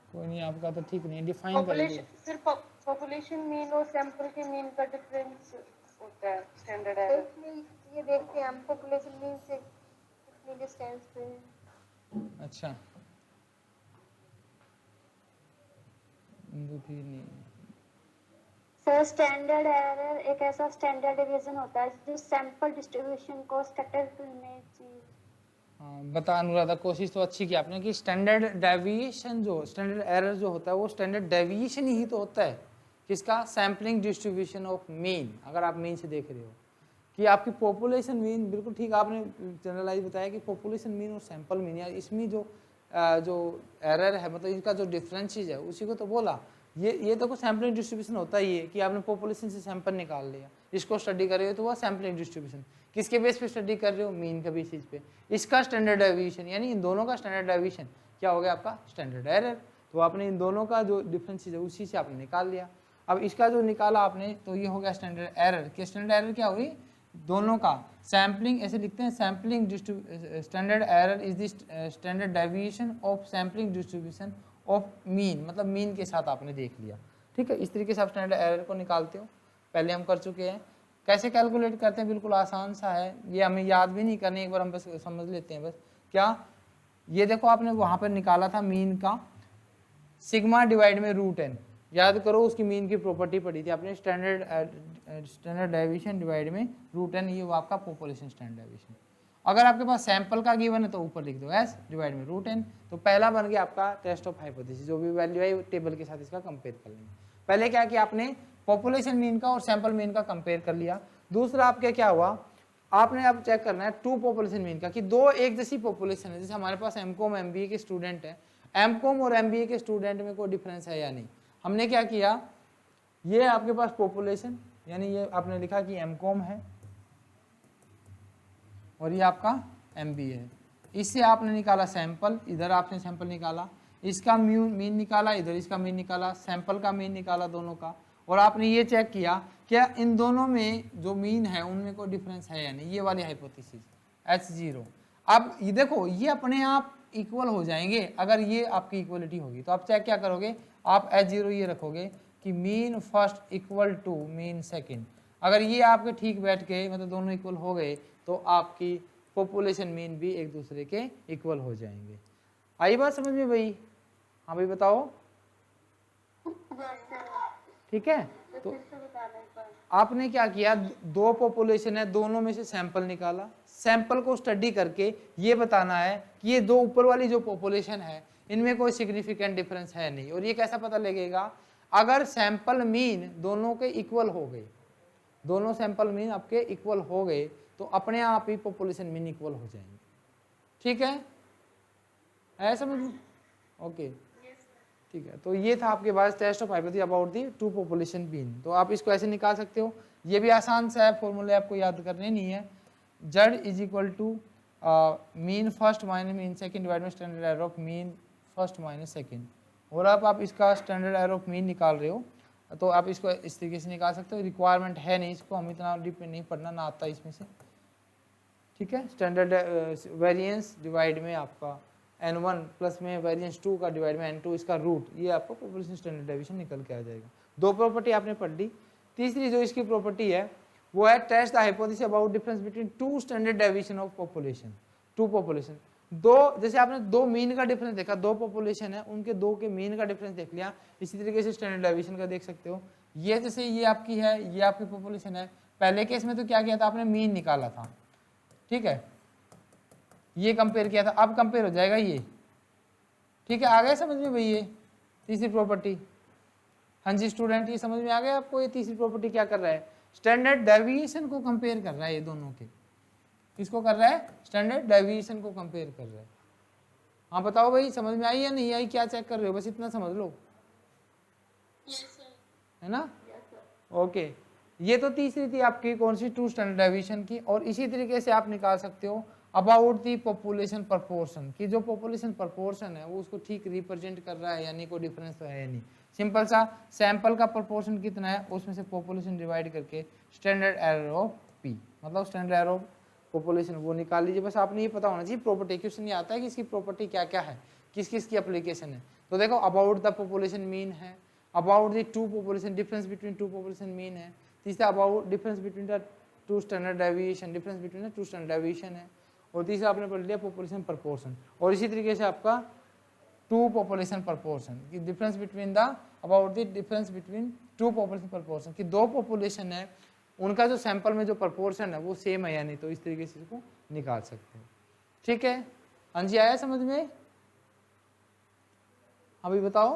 A: कोई नहीं, आपका तो ठीक नहीं, डिफाइन करेंगे।
C: सिर्फ पॉपुलेशन मीन और सैंपल के मीन का डिफरेंस होता है स्टैंडर्ड एरर।
B: ये देखते हैं हम पॉपुलेशन मीन से कितनी डिस्टेंस पे है।
A: अच्छा नहीं
D: सर स्टैंडर्ड एरर एक ऐसा स्टैंडर्ड डिवीजन होता है जो सैंपल डिस्ट्रीब्यूशन को स्कैटर करने चाहिए।
A: हाँ, बता अनुराधा, कोशिश तो अच्छी की आपने कि स्टैंडर्ड डेविएशन जो स्टैंडर्ड एरर जो होता है वो स्टैंडर्ड डेविएशन ही तो होता है किसका, सैम्पलिंग डिस्ट्रीब्यूशन ऑफ मीन। अगर आप मीन से देख रहे हो कि आपकी पॉपुलेशन मीन, बिल्कुल ठीक आपने जनरलाइज बताया कि पॉपुलेशन मीन और सैंपल मीन, या इसमें जो एरर है मतलब इनका जो डिफरेंसेस है उसी को तो बोला। ये देखो सैम्पलिंग डिस्ट्रीब्यूशन होता ही है कि आपने पॉपुलेशन से सैंपल निकाल लिया, इसको स्टडी कर रहे हो तो वह सैम्पलिंग डिस्ट्रीब्यूशन। किसके बेस पे स्टडी कर रहे हो, मीन का बेसिस पे। इसका स्टैंडर्ड डेविएशन यानी इन दोनों का स्टैंडर्ड डेविएशन क्या हो गया आपका, स्टैंडर्ड एरर। तो आपने इन दोनों का जो डिफरेंसेस है उसी से आपने निकाल लिया। अब इसका जो निकाला आपने तो ये हो गया स्टैंडर्ड एरर। कि स्टैंडर्ड एरर क्या हुई, दोनों का सैम्पलिंग, ऐसे लिखते हैं sampling standard error is the standard deviation of sampling distribution of mean, मतलब मीन के साथ आपने देख लिया। ठीक है, इस तरीके से आप स्टैंडर्ड एरर को निकालते हो, पहले हम कर चुके हैं। कैसे कैलकुलेट करते हैं, बिल्कुल आसान सा है, ये हमें याद भी नहीं करनी, एक बार हम बस समझ लेते हैं। बस क्या, ये देखो आपने वहाँ पर निकाला था मीन का सिग्मा डिवाइड में रूट एन, याद करो उसकी मीन की प्रॉपर्टी पढ़ी थी आपने, स्टैंडर्ड डेविएशन डिवाइड में रूट एन, ये वो आपका पॉपुलेशन स्टैंडर्ड डेविएशन। अगर आपके पास सैंपल का गिवन है तो ऊपर लिख दो एस डिवाइड में रूट एन। तो पहला बन गया आपका टेस्ट ऑफ हाइपोथेसिस, जो भी वैल्यू है टेबल के साथ इसका कंपेयर कर लेंगे। पहले क्या किया आपने, पॉपुलेशन मीन का और सैंपल मीन का कंपेयर कर लिया। दूसरा आपके क्या हुआ, आपने अब चेक करना है टू पॉपुलेशन मीन का, कि दो एक जैसी पॉपुलेशन है, जैसे हमारे पास एमकॉम एमबीए के स्टूडेंट है, एमकॉम और एमबीए के स्टूडेंट में कोई डिफरेंस है या नहीं। हमने क्या किया, ये आपके पास पॉपुलेशन यानी ये आपने लिखा कि एमकॉम है और ये आपका एमबीए है, इससे आपने निकाला सैंपल, इधर आपने सैंपल निकाला, इसका मीन निकाला, इधर इसका मीन निकाला, सैंपल का मीन निकाला दोनों का, और आपने ये चेक किया क्या इन दोनों में जो मीन है उनमें कोई डिफरेंस है या नहीं, ये वाली हाइपोथेसिस H0। अब ये देखो ये अपने आप इक्वल हो जाएंगे अगर ये आपकी इक्वलिटी होगी। तो आप चेक क्या करोगे, आप H0 ये रखोगे कि mean first equal to mean second. अगर ये आपके ठीक बैठ गए, मतलब दोनों इक्वल हो गए, तो आपकी पॉपुलेशन मीन भी एक दूसरे के इक्वल हो जाएंगे। आई बात समझ में भाई? हाँ भाई बताओ, ठीक है। तो आपने क्या किया, दो पॉपुलेशन है, दोनों में से सैंपल निकाला, सैंपल को स्टडी करके ये बताना है कि ये दो ऊपर वाली जो पॉपुलेशन है इनमें कोई सिग्निफिकेंट डिफरेंस है नहीं। और ये कैसा पता लगेगा, अगर सैंपल मीन दोनों के इक्वल हो गए, दोनों सैंपल मीन आपके इक्वल हो गए तो अपने आप ही पॉपुलेशन मीन इक्वल हो जाएंगे। ठीक है, ऐसा समझ, ओके ठीक है। तो ये था आपके पास test of hypothesis about the two population mean. तो आप इसको ऐसे निकाल सकते हो, ये भी आसान सा है, फॉर्मूले आपको याद करने नहीं है। Z is equal to mean first minus mean second divide में standard error of mean first minus second. और आप इसका स्टैंडर्ड एरर ऑफ मीन निकाल रहे हो तो आप इसको इस तरीके से निकाल सकते हो। रिक्वायरमेंट है नहीं, इसको हम इतना डीप में नहीं पढ़ना, ना आता इसमें से। ठीक है, स्टैंडर्ड वेरिएंस डिवाइड में आपका n1 प्लस में वेरिएंस 2 का डिवाइड में n2 इसका रूट, ये आपको पॉपुलेशन स्टैंडर्ड डेविएशन निकल के आ जाएगा। दो प्रॉपर्टी आपने पढ़ ली। तीसरी जो इसकी प्रॉपर्टी है वो है test the hypothesis about difference between two standard deviation of population. Two population, दो, जैसे आपने दो मीन का डिफरेंस देखा, दो पॉपुलेशन है उनके दो के मीन का डिफरेंस देख लिया, इसी तरीके से स्टैंडर्ड डेविएशन का देख सकते हो। ये जैसे ये आपकी है, ये आपकी पॉपुलेशन है, पहले केस में तो क्या किया था आपने, मीन निकाला था, ठीक है, ये कंपेयर किया था, अब कंपेयर हो जाएगा ये। ठीक है, आ गया समझ में भाई ये तीसरी प्रॉपर्टी? हाँ जी स्टूडेंट, ये समझ में आ गया आपको? ये तीसरी प्रॉपर्टी क्या कर रहा है, स्टैंडर्ड डेविएशन को कंपेयर कर रहा है, ये दोनों के किसको कर रहा है, स्टैंडर्ड डेविएशन को कंपेयर कर रहा है। हाँ बताओ भाई, समझ में आई या नहीं आई, क्या चेक कर रहे हो, बस इतना समझ लो, है ना? ओके, ये तो तीसरी थी आपकी कौन सी, टू स्टैंडर्ड डेविएशन की। और इसी तरीके से आप निकाल सकते हो अबाउट दी पॉपुलेशन प्रपोर्शन, की जो पॉपुलेशन प्रपोर्शन है वो उसको ठीक रिप्रेजेंट कर रहा है या नहीं, कोई डिफरेंस तो है या नहीं। सिंपल सा, सैंपल का प्रपोर्शन कितना है उसमें से पॉपुलेशन डिवाइड करके स्टैंडर्ड एरर ऑफ पी, मतलब स्टैंडर्ड एरर ऑफ पॉपुलेशन वो निकाल लीजिए। बस आपने ये पता होना चाहिए प्रॉपर्टी, क्वेश्चन ये आता है कि इसकी प्रॉपर्टी क्या क्या है, किस किस की एप्लीकेशन है। तो देखो अबाउट द पॉपुलेशन मीन है, about the two population, difference between to population mean है। तीसरा about difference between the two standard deviation, difference between the two standard deviation है। और तीसरा आपने पढ़ लिया पॉपुलेशन प्रपोर्शन। और इसी तरीके से आपका टू पॉपुलेशन प्रपोर्शन की difference between the about the difference between to population proportion कि दो पॉपुलेशन है उनका जो सैंपल में जो प्रपोर्शन है वो सेम है या नहीं, तो इस तरीके से इसको निकाल सकते हैं। ठीक है, हाँ जी, आया समझ में? अभी बताओ।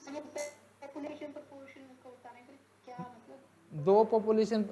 C: पॉपुलेशन प्रोपोर्शन को बताने का क्या मतलब?
A: दो पॉपुलेशन